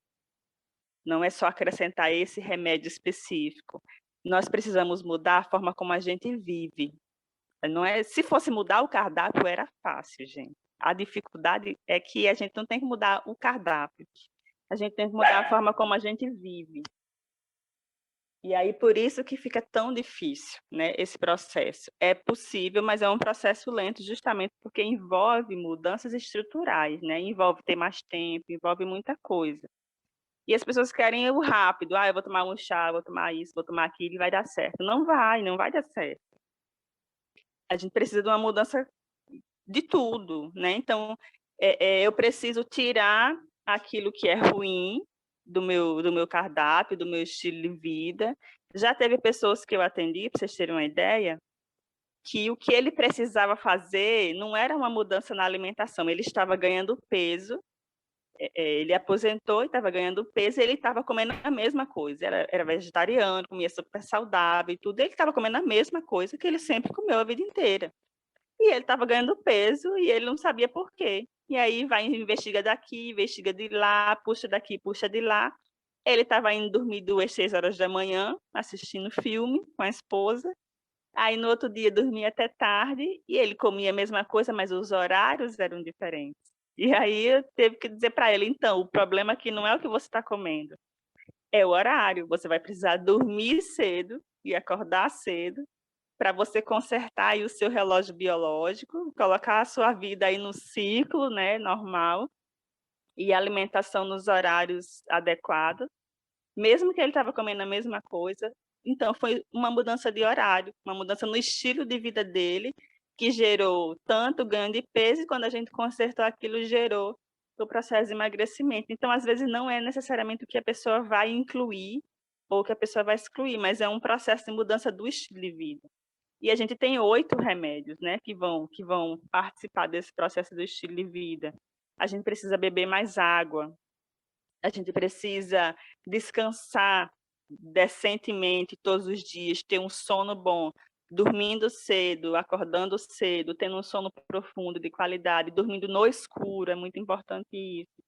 não é só acrescentar esse remédio específico. Nós precisamos mudar a forma como a gente vive. Não é, se fosse mudar o cardápio, era fácil, gente. A dificuldade é que a gente não tem que mudar o cardápio. A gente tem que mudar a forma como a gente vive. E aí, por isso que fica tão difícil, né, esse processo. É possível, mas é um processo lento, justamente porque envolve mudanças estruturais, né? Envolve ter mais tempo, envolve muita coisa. E as pessoas querem o rápido. Eu vou tomar um chá, vou tomar isso, vou tomar aquilo e vai dar certo. Não vai dar certo. A gente precisa de uma mudança de tudo, né? Então, eu preciso tirar aquilo que é ruim do meu cardápio, do meu estilo de vida. Já teve pessoas que eu atendi, para vocês terem uma ideia, que o que ele precisava fazer não era uma mudança na alimentação, ele estava ganhando peso, ele aposentou e estava ganhando peso, e ele estava comendo a mesma coisa, era vegetariano, comia super saudável e tudo, ele estava comendo a mesma coisa que ele sempre comeu a vida inteira. E ele estava ganhando peso e ele não sabia por quê. E aí vai, investiga daqui, investiga de lá, puxa daqui, puxa de lá. Ele estava indo dormir 2, 3 horas da manhã, assistindo filme com a esposa. Aí no outro dia dormia até tarde e ele comia a mesma coisa, mas os horários eram diferentes. E aí eu teve que dizer para ele, então, o problema aqui não é o que você está comendo, é o horário. Você vai precisar dormir cedo e acordar cedo para você consertar aí o seu relógio biológico, colocar a sua vida aí no ciclo, né, normal, e a alimentação nos horários adequados, mesmo que ele estava comendo a mesma coisa. Então, foi uma mudança de horário, uma mudança no estilo de vida dele, que gerou tanto ganho de peso, e quando a gente consertou aquilo, gerou o processo de emagrecimento. Então, às vezes, não é necessariamente o que a pessoa vai incluir ou o que a pessoa vai excluir, mas é um processo de mudança do estilo de vida. E a gente tem 8 remédios, né, que vão participar desse processo do estilo de vida. A gente precisa beber mais água, a gente precisa descansar decentemente todos os dias, ter um sono bom, dormindo cedo, acordando cedo, tendo um sono profundo, de qualidade, dormindo no escuro, é muito importante isso.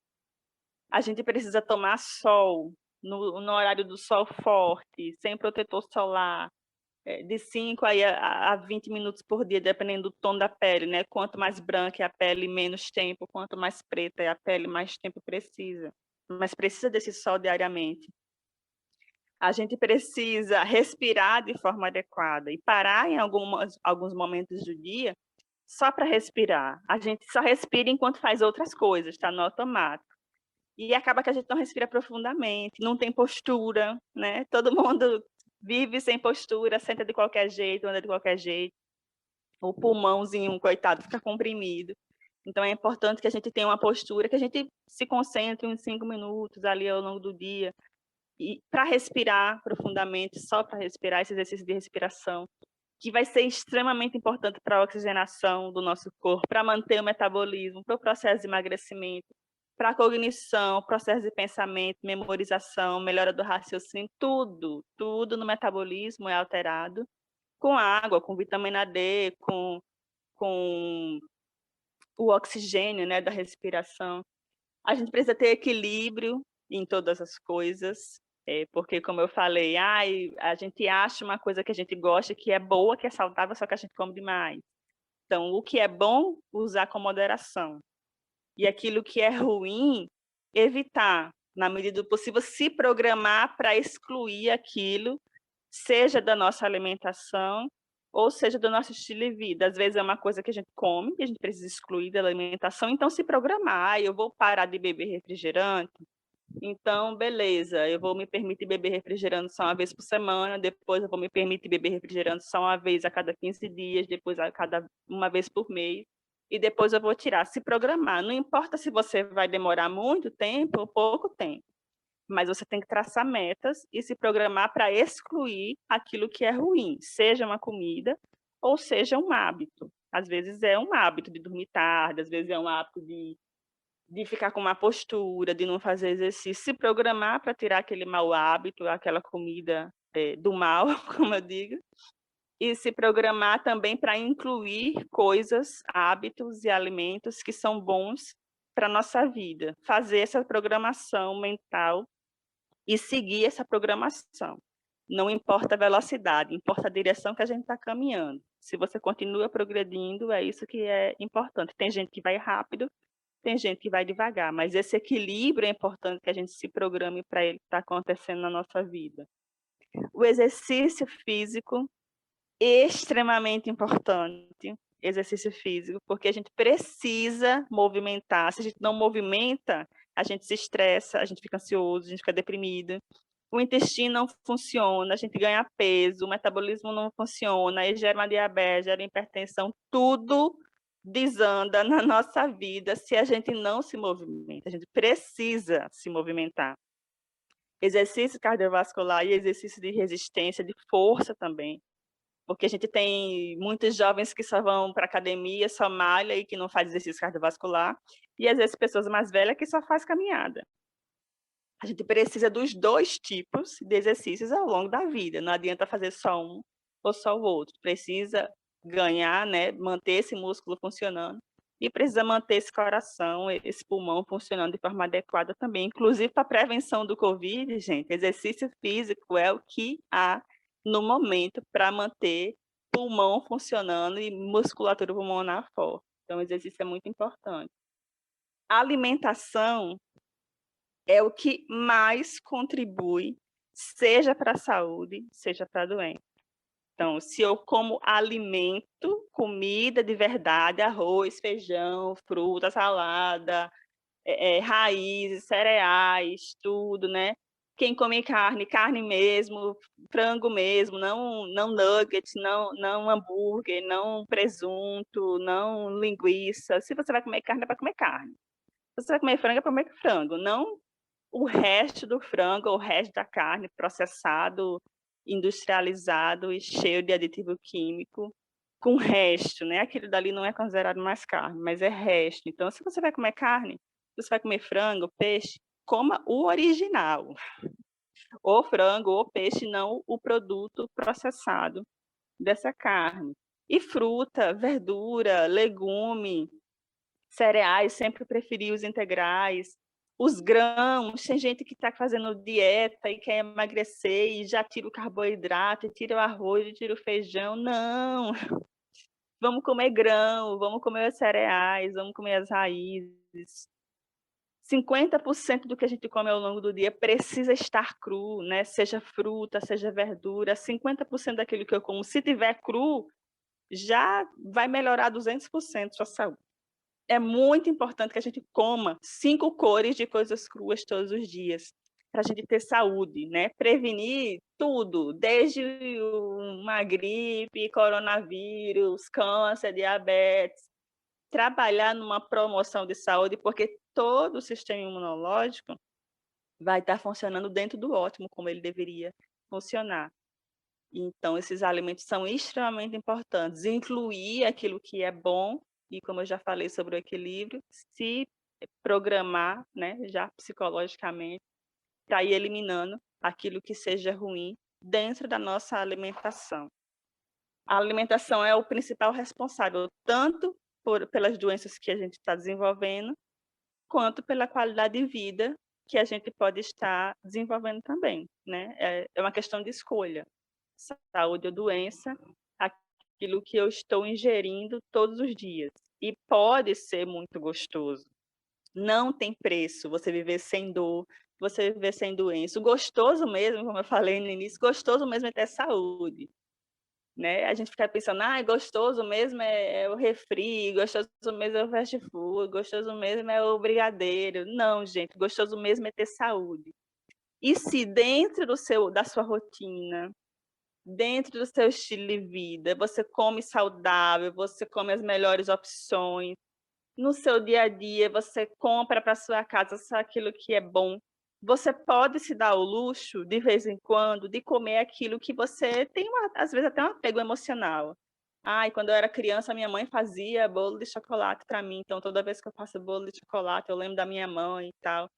A gente precisa tomar sol, no horário do sol forte, sem protetor solar, de 5 a 20 minutos por dia, dependendo do tom da pele, né? Quanto mais branca é a pele, menos tempo, quanto mais preta é a pele, mais tempo precisa. Mas precisa desse sol diariamente. A gente precisa respirar de forma adequada e parar em alguns momentos do dia só para respirar. A gente só respira enquanto faz outras coisas, está no automático. E acaba que a gente não respira profundamente, não tem postura, né? Todo mundo vive sem postura, senta de qualquer jeito, anda de qualquer jeito. O pulmãozinho, coitado, fica comprimido. Então é importante que a gente tenha uma postura, que a gente se concentre uns 5 minutos ali ao longo do dia, e para respirar profundamente, só para respirar, esse exercício de respiração, que vai ser extremamente importante para a oxigenação do nosso corpo, para manter o metabolismo, para o processo de emagrecimento, para a cognição, processo de pensamento, memorização, melhora do raciocínio, tudo no metabolismo é alterado com água, com vitamina D, com o oxigênio, né, da respiração. A gente precisa ter equilíbrio em todas as coisas, porque, como eu falei, a gente acha uma coisa que a gente gosta, que é boa, que é saudável, só que a gente come demais. Então, o que é bom, usar com moderação. E aquilo que é ruim, evitar, na medida do possível, se programar para excluir aquilo, seja da nossa alimentação, ou seja do nosso estilo de vida. Às vezes é uma coisa que a gente come, e a gente precisa excluir da alimentação, então se programar, eu vou parar de beber refrigerante, então beleza, eu vou me permitir beber refrigerante só uma vez por semana, depois eu vou me permitir beber refrigerante só uma vez a cada 15 dias, depois uma vez por mês, e depois eu vou tirar. Se programar, não importa se você vai demorar muito tempo ou pouco tempo, mas você tem que traçar metas e se programar para excluir aquilo que é ruim, seja uma comida ou seja um hábito. Às vezes é um hábito de dormir tarde, às vezes é um hábito de ficar com uma postura, de não fazer exercício, se programar para tirar aquele mau hábito, aquela comida do mal, como eu digo, e se programar também para incluir coisas, hábitos e alimentos que são bons para a nossa vida. Fazer essa programação mental e seguir essa programação. Não importa a velocidade, importa a direção que a gente está caminhando. Se você continua progredindo, é isso que é importante. Tem gente que vai rápido, tem gente que vai devagar, mas esse equilíbrio é importante que a gente se programe para ele estar acontecendo na nossa vida. O exercício físico, extremamente importante, exercício físico, porque a gente precisa movimentar. Se a gente não movimenta, a gente se estressa, a gente fica ansioso, a gente fica deprimido. O intestino não funciona, a gente ganha peso, o metabolismo não funciona, aí gera uma diabetes, gera hipertensão, tudo desanda na nossa vida se a gente não se movimenta. A gente precisa se movimentar. Exercício cardiovascular e exercício de resistência, de força também, porque a gente tem muitos jovens que só vão para a academia, só malha e que não faz exercício cardiovascular, e às vezes pessoas mais velhas que só faz caminhada. A gente precisa dos dois tipos de exercícios ao longo da vida, não adianta fazer só um ou só o outro, precisa ganhar, né, manter esse músculo funcionando, e precisa manter esse coração, esse pulmão funcionando de forma adequada também, inclusive para a prevenção do Covid, gente, exercício físico é o que há no momento para manter pulmão funcionando e musculatura pulmonar forte. Então, o exercício é muito importante. A alimentação é o que mais contribui, seja para a saúde, seja para a doença. Então, se eu como alimento, comida de verdade, arroz, feijão, fruta, salada, raízes, cereais, tudo, né? Quem come carne, carne mesmo, frango mesmo, não nuggets, não hambúrguer, não presunto, não linguiça. Se você vai comer carne, é para comer carne. Se você vai comer frango, é para comer frango. Não o resto do frango, ou o resto da carne processado, industrializado e cheio de aditivo químico, com resto, né? Aquilo dali não é considerado mais carne, mas é resto. Então, se você vai comer carne, você vai comer frango, peixe, coma o original. Ou frango ou peixe, não o produto processado dessa carne. E fruta, verdura, legume, cereais, sempre preferi os integrais. Os grãos, tem gente que está fazendo dieta e quer emagrecer e já tira o carboidrato, e tira o arroz, e tira o feijão. Não! Vamos comer grão, vamos comer os cereais, vamos comer as raízes. 50% do que a gente come ao longo do dia precisa estar cru, né? Seja fruta, seja verdura. 50% daquilo que eu como, se tiver cru, já vai melhorar 200% a sua saúde. É muito importante que a gente coma 5 cores de coisas cruas todos os dias, para a gente ter saúde, né? Prevenir tudo, desde uma gripe, coronavírus, câncer, diabetes. Trabalhar numa promoção de saúde, porque todo o sistema imunológico vai estar funcionando dentro do ótimo, como ele deveria funcionar. Então, esses alimentos são extremamente importantes. Incluir aquilo que é bom, e como eu já falei sobre o equilíbrio, se programar, né, já psicologicamente, para ir eliminando aquilo que seja ruim dentro da nossa alimentação. A alimentação é o principal responsável, tanto pelas doenças que a gente está desenvolvendo, quanto pela qualidade de vida que a gente pode estar desenvolvendo também, né? É uma questão de escolha. Saúde ou doença, aquilo que eu estou ingerindo todos os dias. E pode ser muito gostoso. Não tem preço você viver sem dor, você viver sem doença. O gostoso mesmo, como eu falei no início, gostoso mesmo é ter saúde, né? A gente fica pensando, gostoso mesmo é o refri, gostoso mesmo é o fast food, gostoso mesmo é o brigadeiro. Não, gente, gostoso mesmo é ter saúde. E se dentro da sua rotina, dentro do seu estilo de vida, você come saudável, você come as melhores opções, no seu dia a dia você compra para sua casa só aquilo que é bom, você pode se dar o luxo, de vez em quando, de comer aquilo que você tem, às vezes, até um apego emocional. Quando eu era criança, minha mãe fazia bolo de chocolate para mim, então toda vez que eu faço bolo de chocolate, eu lembro da minha mãe e tal.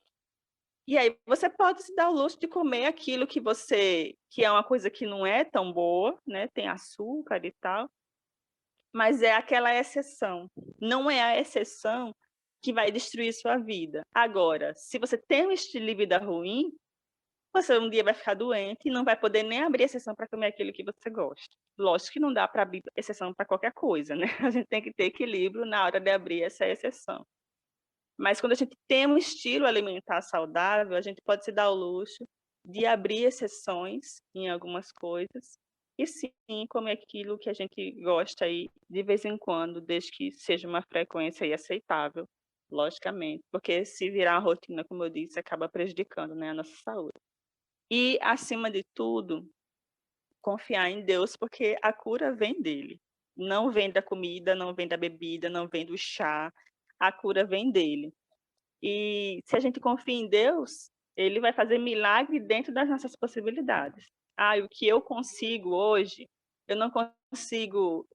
E aí você pode se dar o luxo de comer aquilo que é uma coisa que não é tão boa, né? Tem açúcar e tal, mas é aquela exceção. Não é a exceção que vai destruir sua vida. Agora, se você tem um estilo de vida ruim, você um dia vai ficar doente e não vai poder nem abrir exceção para comer aquilo que você gosta. Lógico que não dá para abrir exceção para qualquer coisa, né? A gente tem que ter equilíbrio na hora de abrir essa exceção. Mas quando a gente tem um estilo alimentar saudável, a gente pode se dar o luxo de abrir exceções em algumas coisas e sim comer aquilo que a gente gosta aí de vez em quando, desde que seja uma frequência aí aceitável, logicamente, porque se virar uma rotina, como eu disse, acaba prejudicando, né, a nossa saúde. E, acima de tudo, confiar em Deus, porque a cura vem dele. Não vem da comida, não vem da bebida, não vem do chá, a cura vem dele. E se a gente confia em Deus, ele vai fazer milagre dentro das nossas possibilidades. O que eu consigo hoje, eu não consigo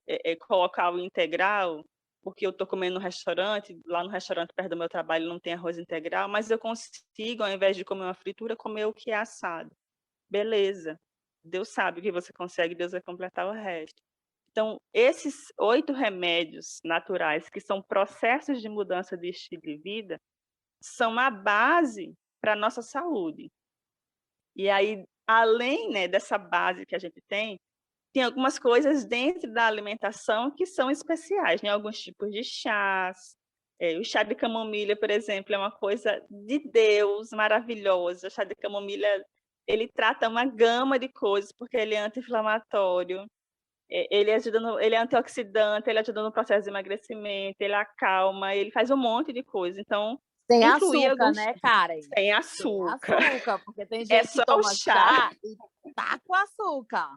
colocar o integral, porque eu estou comendo no restaurante, lá no restaurante perto do meu trabalho não tem arroz integral, mas eu consigo, ao invés de comer uma fritura, comer o que é assado. Beleza. Deus sabe o que você consegue, Deus vai completar o resto. Então, esses 8 remédios naturais, que são processos de mudança de estilo de vida, são a base para a nossa saúde. E aí, além, né, dessa base que a gente tem algumas coisas dentro da alimentação que são especiais, né? Alguns tipos de chás. O chá de camomila, por exemplo, é uma coisa de Deus, maravilhosa. O chá de camomila, ele trata uma gama de coisas, porque ele é anti-inflamatório, ele é antioxidante, ele ajuda no processo de emagrecimento, ele acalma, ele faz um monte de coisa. Então, Sem incluir açúcar, alguns... né, Karen? Sem açúcar. Sem açúcar, porque tem É gente só que toma o chá. e tá com açúcar.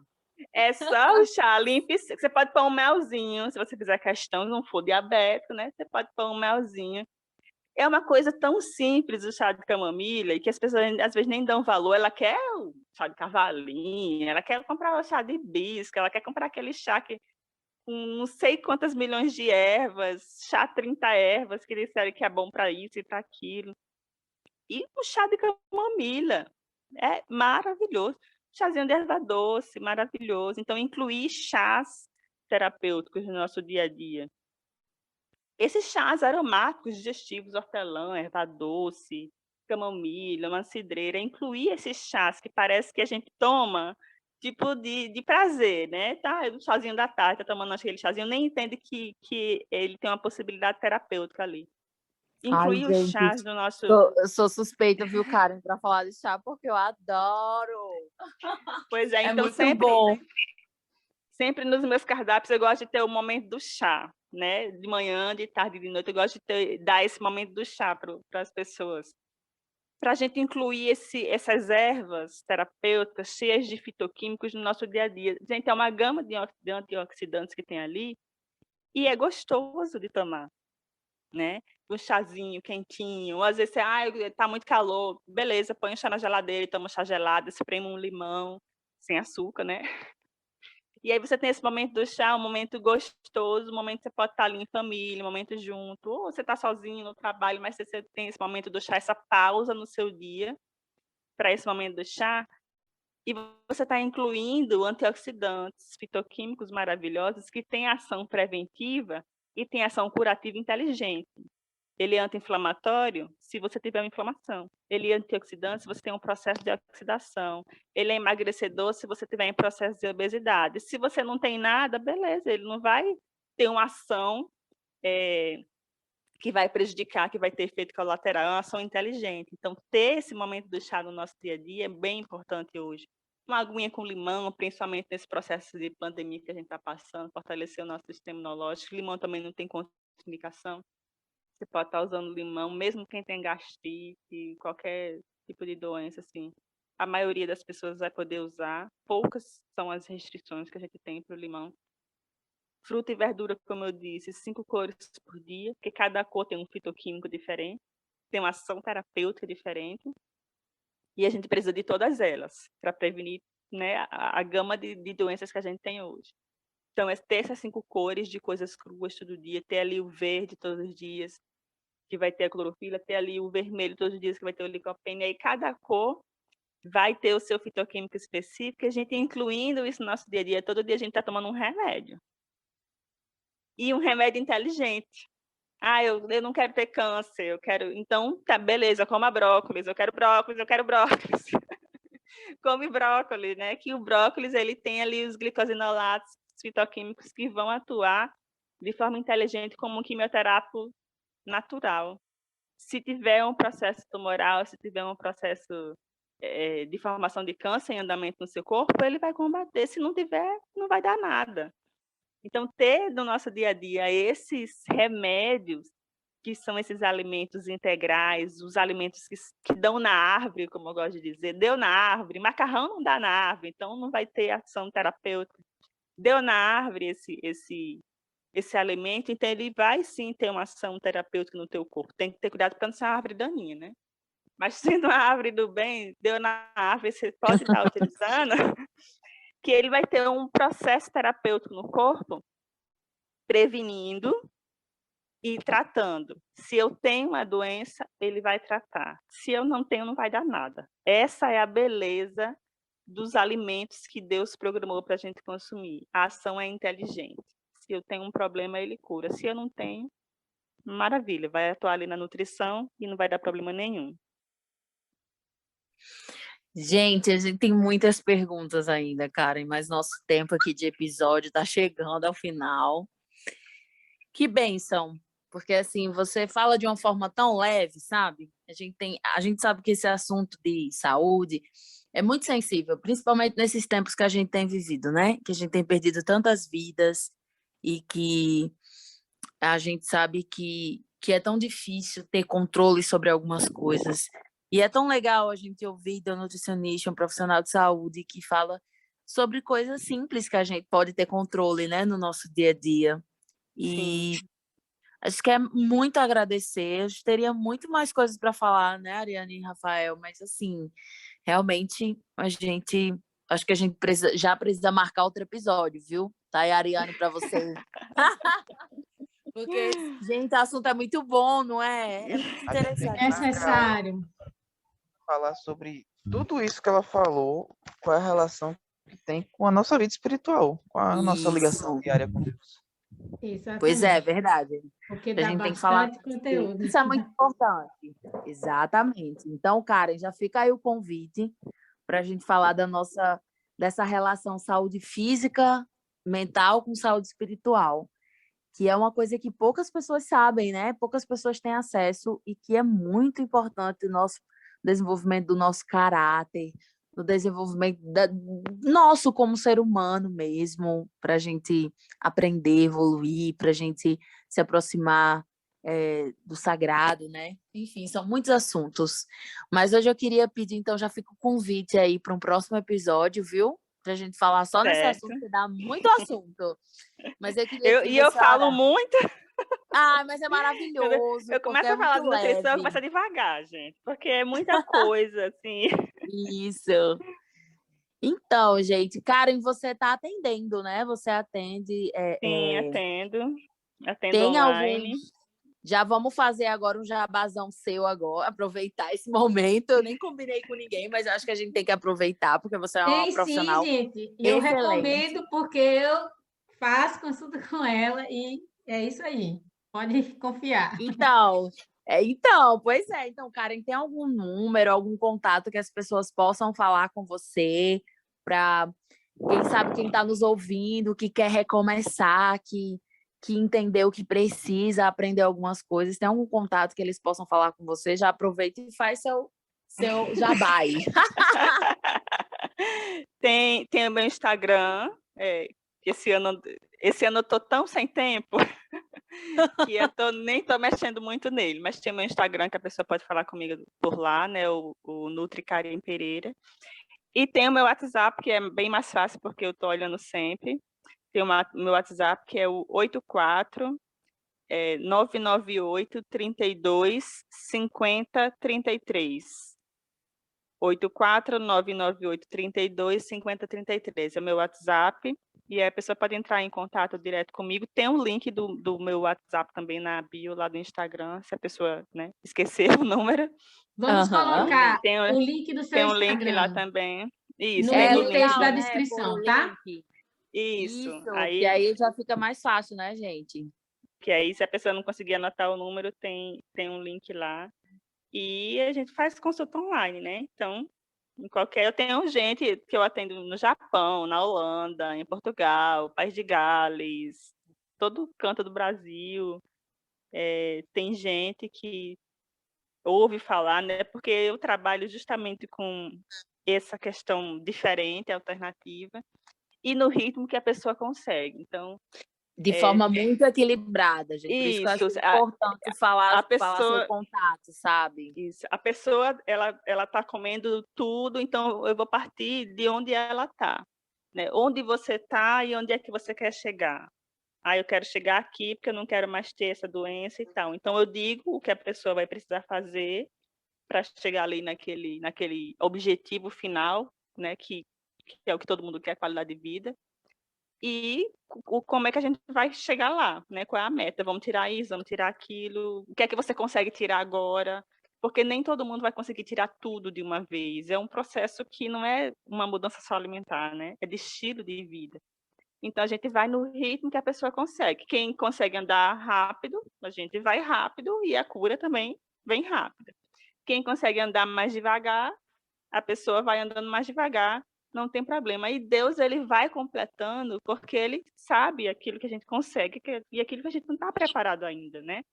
É só o chá limpo. Você pode pôr um melzinho, se você fizer questão, não for diabético, né? Você pode pôr um melzinho. É uma coisa tão simples o chá de camomila e que as pessoas às vezes nem dão valor. Ela quer o chá de cavalinho, ela quer comprar o chá de hibisco, ela quer comprar aquele chá que com não sei quantas milhões de ervas, chá 30 ervas, que eles disseram que é bom para isso e para aquilo. E o chá de camomila é maravilhoso. Chazinho de erva doce, maravilhoso. Então, incluir chás terapêuticos no nosso dia a dia. Esses chás aromáticos, digestivos, hortelã, erva doce, camomila, uma cidreira, incluir esses chás que parece que a gente toma tipo de prazer, né? Tá, o chazinho da tarde, tá tomando aquele chazinho, nem entende que ele tem uma possibilidade terapêutica ali. Incluir os gente, chás do nosso... eu sou suspeita, viu, Karen, para falar de chá, porque eu adoro. Pois é, então muito bom. Sempre nos meus cardápios eu gosto de ter o momento do chá, né? De manhã, de tarde, de noite, eu gosto de dar esse momento do chá para as pessoas. Para a gente incluir essas ervas terapêuticas cheias de fitoquímicos no nosso dia a dia. Gente, é uma gama de antioxidantes que tem ali e é gostoso de tomar, né? Um chazinho quentinho, ou às vezes você, tá muito calor, beleza, põe o chá na geladeira e toma um chá gelado, espreme um limão, sem açúcar, né? E aí você tem esse momento do chá, um momento gostoso, um momento que você pode estar ali em família, um momento junto, ou você está sozinho no trabalho, mas você tem esse momento do chá, essa pausa no seu dia para esse momento do chá, e você está incluindo antioxidantes, fitoquímicos maravilhosos que têm ação preventiva e têm ação curativa inteligente. Ele é anti-inflamatório se você tiver uma inflamação. Ele é antioxidante se você tem um processo de oxidação. Ele é emagrecedor se você tiver um processo de obesidade. Se você não tem nada, beleza, ele não vai ter uma ação que vai prejudicar, que vai ter efeito colateral, é uma ação inteligente. Então, ter esse momento do chá no nosso dia a dia é bem importante hoje. Uma aguinha com limão, principalmente nesse processo de pandemia que a gente está passando, fortalecer o nosso sistema imunológico. Limão também não tem contraindicação. Você pode estar usando limão, mesmo quem tem gastrite, qualquer tipo de doença, assim. A maioria das pessoas vai poder usar. Poucas são as restrições que a gente tem para o limão. Fruta e verdura, como eu disse, 5 cores por dia, porque cada cor tem um fitoquímico diferente, tem uma ação terapêutica diferente, e a gente precisa de todas elas para prevenir, né, a gama de doenças que a gente tem hoje. Então, é ter essas 5 cores de coisas cruas todo dia, ter ali o verde todos os dias, que vai ter a clorofila, ter ali o vermelho todos os dias, que vai ter o licopene, e aí cada cor vai ter o seu fitoquímico específico, e a gente incluindo isso no nosso dia a dia, todo dia a gente está tomando um remédio. E um remédio inteligente. Eu não quero ter câncer, eu quero... Então, tá, beleza, coma brócolis, eu quero brócolis, eu quero brócolis. Come brócolis, né? Que o brócolis, ele tem ali os glicosinolatos fitoquímicos que vão atuar de forma inteligente como um quimioterápico natural. Se tiver um processo tumoral, se tiver um processo de formação de câncer em andamento no seu corpo, ele vai combater. Se não tiver, não vai dar nada. Então, ter no nosso dia a dia esses remédios, que são esses alimentos integrais, os alimentos que dão na árvore, como eu gosto de dizer, deu na árvore, macarrão não dá na árvore, então não vai ter ação terapêutica. Deu na árvore esse alimento, então ele vai sim ter uma ação terapêutica no teu corpo. Tem que ter cuidado para não ser uma árvore daninha, né? Mas sendo uma árvore do bem, deu na árvore, você pode estar utilizando, que ele vai ter um processo terapêutico no corpo, prevenindo e tratando. Se eu tenho uma doença, ele vai tratar. Se eu não tenho, não vai dar nada. Essa é a beleza dos alimentos que Deus programou para a gente consumir. A ação é inteligente. Se eu tenho um problema, ele cura. Se eu não tenho, maravilha, vai atuar ali na nutrição e não vai dar problema nenhum. Gente, a gente tem muitas perguntas ainda, Karen, mas nosso tempo aqui de episódio está chegando ao final. Que bênção, porque assim, você fala de uma forma tão leve, sabe? A gente sabe que esse assunto de saúde é muito sensível, principalmente nesses tempos que a gente tem vivido, né? Que a gente tem perdido tantas vidas e que a gente sabe que é tão difícil ter controle sobre algumas coisas. E é tão legal a gente ouvir da nutricionista, um profissional de saúde, que fala sobre coisas simples que a gente pode ter controle, né, no nosso dia a dia. E Sim. acho que é muito agradecer. Eu teria muito mais coisas para falar, né, Ariane e Rafael, mas assim, realmente acho que a gente já precisa marcar outro episódio, viu? Tá aí, Ariane, para você. Porque, gente, o assunto é muito bom, não é? É muito interessante. É necessário. Falar sobre tudo isso que ela falou, qual é a relação que tem com a nossa vida espiritual, com a nossa ligação diária com Deus. Exatamente. Pois é, verdade. Porque A dá gente tem que falar bastante conteúdo. Isso é muito importante. Exatamente. Então, Karen, já fica aí o convite para a gente falar dessa relação saúde física, mental com saúde espiritual, que é uma coisa que poucas pessoas sabem, né? Poucas pessoas têm acesso e que é muito importante no nosso desenvolvimento do nosso caráter, no desenvolvimento nosso como ser humano mesmo, para a gente aprender, evoluir, para a gente se aproximar do sagrado, né? Enfim, são muitos assuntos. Mas hoje eu queria pedir, então já fica o convite aí para um próximo episódio, viu? Para a gente falar só nesse assunto, que dá muito assunto. Mas eu queria que eu falo muito. Mas é maravilhoso. Eu começo a falar de nutrição, eu começo a devagar, gente, porque é muita coisa, assim. Isso. Então, gente, Karen, você está atendendo, né? Você atende... Sim, atendo tem online. Já vamos fazer agora um jabazão seu agora, aproveitar esse momento. Eu nem combinei com ninguém, mas eu acho que a gente tem que aproveitar, porque você é uma profissional. Sim, gente. E eu recomendo, porque eu faço consulta com ela e é isso aí. Pode confiar. Então, pois é. Então, Karen, tem algum número, algum contato que as pessoas possam falar com você para quem sabe quem está nos ouvindo, que quer recomeçar, que que entendeu que precisa aprender algumas coisas, tem algum contato que eles possam falar com você, já aproveita e faz seu jabá aí. Tem o meu Instagram, esse ano eu tô tão sem tempo que nem tô mexendo muito nele, mas tem o meu Instagram que a pessoa pode falar comigo por lá, né? O Nutri Karen Pereira. E tem o meu WhatsApp, que é bem mais fácil, porque eu tô olhando sempre. Tem o meu WhatsApp, que é o 998 32 50 33. 84998325033 é o meu WhatsApp, e aí a pessoa pode entrar em contato direto comigo. Tem um link do meu WhatsApp também na bio lá do Instagram, se a pessoa, né, esquecer o número. Vamos colocar Tem o link do seu tem um Instagram link lá também. Isso, no texto da legal, né? descrição, tá? Isso. Que aí já fica mais fácil, né, gente? Que aí, se a pessoa não conseguir anotar o número, tem um link lá. E a gente faz consulta online, né? Então, eu tenho gente que eu atendo no Japão, na Holanda, em Portugal, País de Gales, todo canto do Brasil. Tem gente que ouve falar, né? Porque eu trabalho justamente com essa questão diferente, alternativa, e no ritmo que a pessoa consegue. Então, De forma muito equilibrada, gente. Por isso que eu acho isso, importante a falar seu pessoa, contato, sabe? isso, a pessoa, ela tá comendo tudo, então eu vou partir de onde ela tá, né? Onde você tá e onde é que você quer chegar. Eu quero chegar aqui porque eu não quero mais ter essa doença e tal. Então eu digo o que a pessoa vai precisar fazer para chegar ali naquele objetivo final, né? Que é o que todo mundo quer, qualidade de vida. E como é que a gente vai chegar lá, né? Qual é a meta? Vamos tirar isso, vamos tirar aquilo. O que é que você consegue tirar agora? Porque nem todo mundo vai conseguir tirar tudo de uma vez. É um processo que não é uma mudança só alimentar, né? É de estilo de vida. Então a gente vai no ritmo que a pessoa consegue. Quem consegue andar rápido, a gente vai rápido, e a cura também vem rápida. Quem consegue andar mais devagar, a pessoa vai andando mais devagar, não tem problema. E Deus, ele vai completando, porque ele sabe aquilo que a gente consegue e aquilo que a gente não está preparado ainda, né?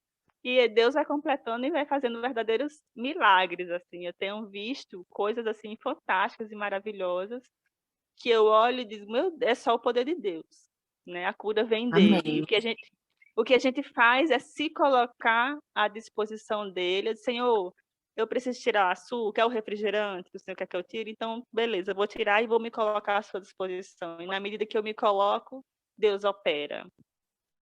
E Deus vai completando e vai fazendo verdadeiros milagres, assim. Eu tenho visto coisas, assim, fantásticas e maravilhosas, que eu olho e digo, meu, é só o poder de Deus, né? A cura vem dele. Amém. E o que a gente faz é se colocar à disposição dele. Senhor, eu preciso tirar açúcar, é o refrigerante que o Senhor quer que eu tire? Então, beleza, eu vou tirar e vou me colocar à sua disposição. E na medida que eu me coloco, Deus opera.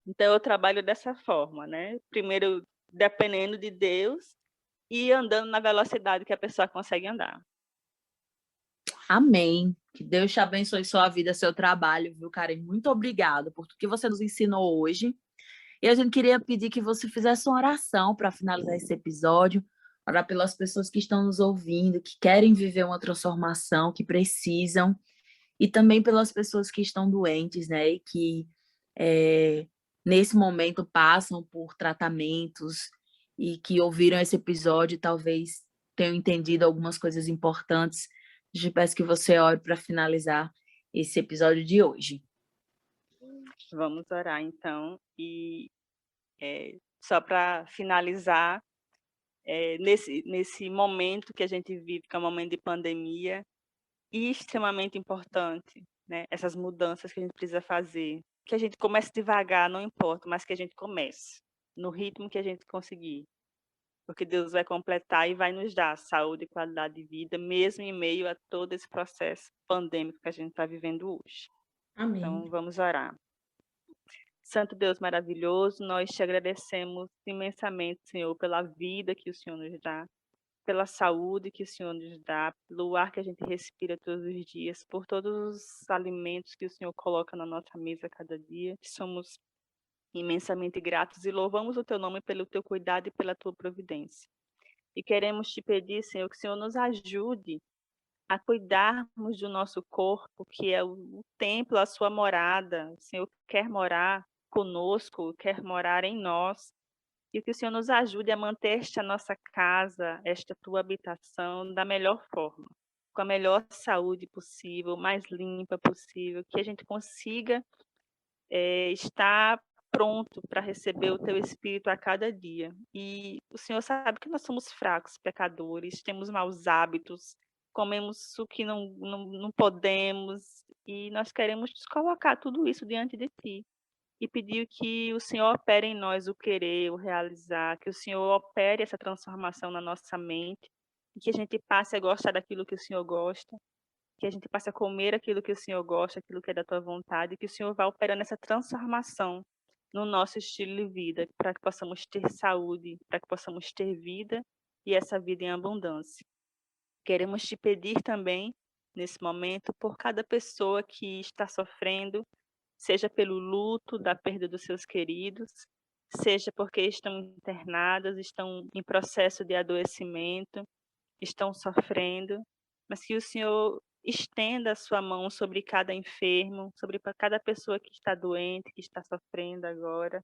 Então, eu trabalho dessa forma, né? Primeiro, dependendo de Deus e andando na velocidade que a pessoa consegue andar. Amém. Que Deus te abençoe sua vida, seu trabalho, viu, Karen? Muito obrigada por tudo que você nos ensinou hoje. E a gente queria pedir que você fizesse uma oração para finalizar esse episódio, orar pelas pessoas que estão nos ouvindo, que querem viver uma transformação, que precisam, e também pelas pessoas que estão doentes, né? E que nesse momento passam por tratamentos e que ouviram esse episódio e talvez tenham entendido algumas coisas importantes. A gente peço que você ore para finalizar esse episódio de hoje. Vamos orar, então. E só para finalizar, nesse momento que a gente vive, que é um momento de pandemia, extremamente importante, né? Essas mudanças que a gente precisa fazer. Que a gente comece devagar, não importa, mas que a gente comece no ritmo que a gente conseguir. Porque Deus vai completar e vai nos dar saúde e qualidade de vida, mesmo em meio a todo esse processo pandêmico que a gente está vivendo hoje. Amém. Então, vamos orar. Santo Deus maravilhoso, nós te agradecemos imensamente, Senhor, pela vida que o Senhor nos dá, pela saúde que o Senhor nos dá, pelo ar que a gente respira todos os dias, por todos os alimentos que o Senhor coloca na nossa mesa cada dia. Somos imensamente gratos e louvamos o teu nome pelo teu cuidado e pela tua providência. E queremos te pedir, Senhor, que o Senhor nos ajude a cuidarmos do nosso corpo, que é o templo, a sua morada. O Senhor quer morar conosco, quer morar em nós. E que o Senhor nos ajude a manter esta nossa casa, esta tua habitação, da melhor forma, com a melhor saúde possível, mais limpa possível, que a gente consiga estar pronto para receber o teu Espírito a cada dia. E o Senhor sabe que nós somos fracos, pecadores, temos maus hábitos, comemos o que não podemos, e nós queremos colocar tudo isso diante de Ti. E pedir que o Senhor opere em nós o querer, o realizar, que o Senhor opere essa transformação na nossa mente, e que a gente passe a gostar daquilo que o Senhor gosta, que a gente passe a comer aquilo que o Senhor gosta, aquilo que é da tua vontade, e que o Senhor vá operando essa transformação no nosso estilo de vida, para que possamos ter saúde, para que possamos ter vida e essa vida em abundância. Queremos te pedir também, nesse momento, por cada pessoa que está sofrendo, seja pelo luto da perda dos seus queridos, seja porque estão internadas, estão em processo de adoecimento, estão sofrendo, mas que o Senhor estenda a sua mão sobre cada enfermo, sobre cada pessoa que está doente, que está sofrendo agora.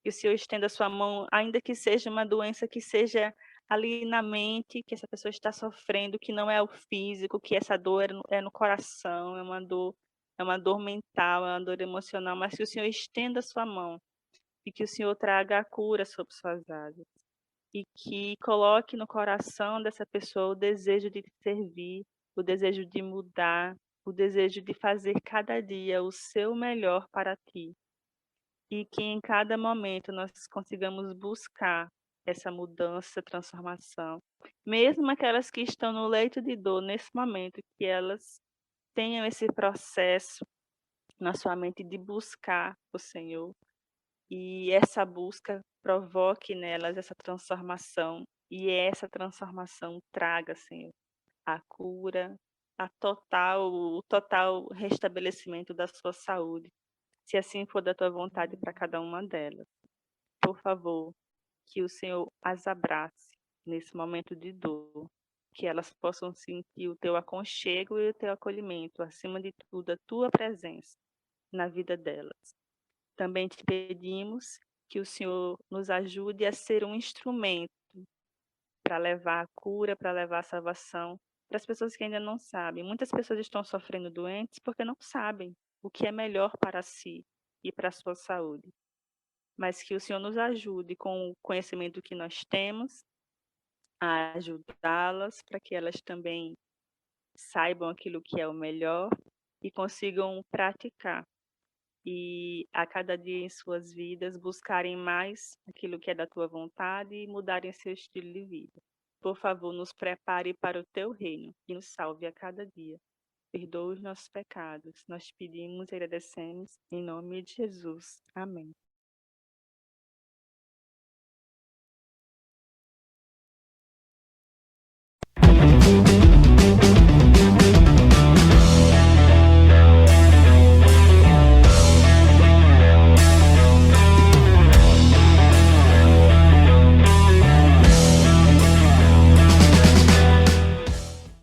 Que o Senhor estenda a sua mão, ainda que seja uma doença que seja ali na mente, que essa pessoa está sofrendo, que não é o físico, que essa dor é no coração, é uma dor mental, é uma dor emocional, mas que o Senhor estenda a sua mão e que o Senhor traga a cura sobre suas águas. E que coloque no coração dessa pessoa o desejo de te servir, o desejo de mudar, o desejo de fazer cada dia o seu melhor para ti. E que em cada momento nós consigamos buscar essa mudança, essa transformação. Mesmo aquelas que estão no leito de dor nesse momento, que elas tenham esse processo na sua mente de buscar o Senhor. E essa busca provoque nelas essa transformação. E essa transformação traga, Senhor, a cura, o total restabelecimento da sua saúde. Se assim for da tua vontade para cada uma delas. Por favor, que o Senhor as abrace nesse momento de dor, que elas possam sentir o teu aconchego e o teu acolhimento, acima de tudo, a tua presença na vida delas. Também te pedimos que o Senhor nos ajude a ser um instrumento para levar a cura, para levar a salvação para as pessoas que ainda não sabem. Muitas pessoas estão sofrendo doentes porque não sabem o que é melhor para si e para a sua saúde. Mas que o Senhor nos ajude com o conhecimento que nós temos a ajudá-las para que elas também saibam aquilo que é o melhor e consigam praticar. E a cada dia em suas vidas buscarem mais aquilo que é da tua vontade e mudarem seu estilo de vida. Por favor, nos prepare para o teu reino e nos salve a cada dia. Perdoa os nossos pecados. Nós pedimos e agradecemos em nome de Jesus. Amém.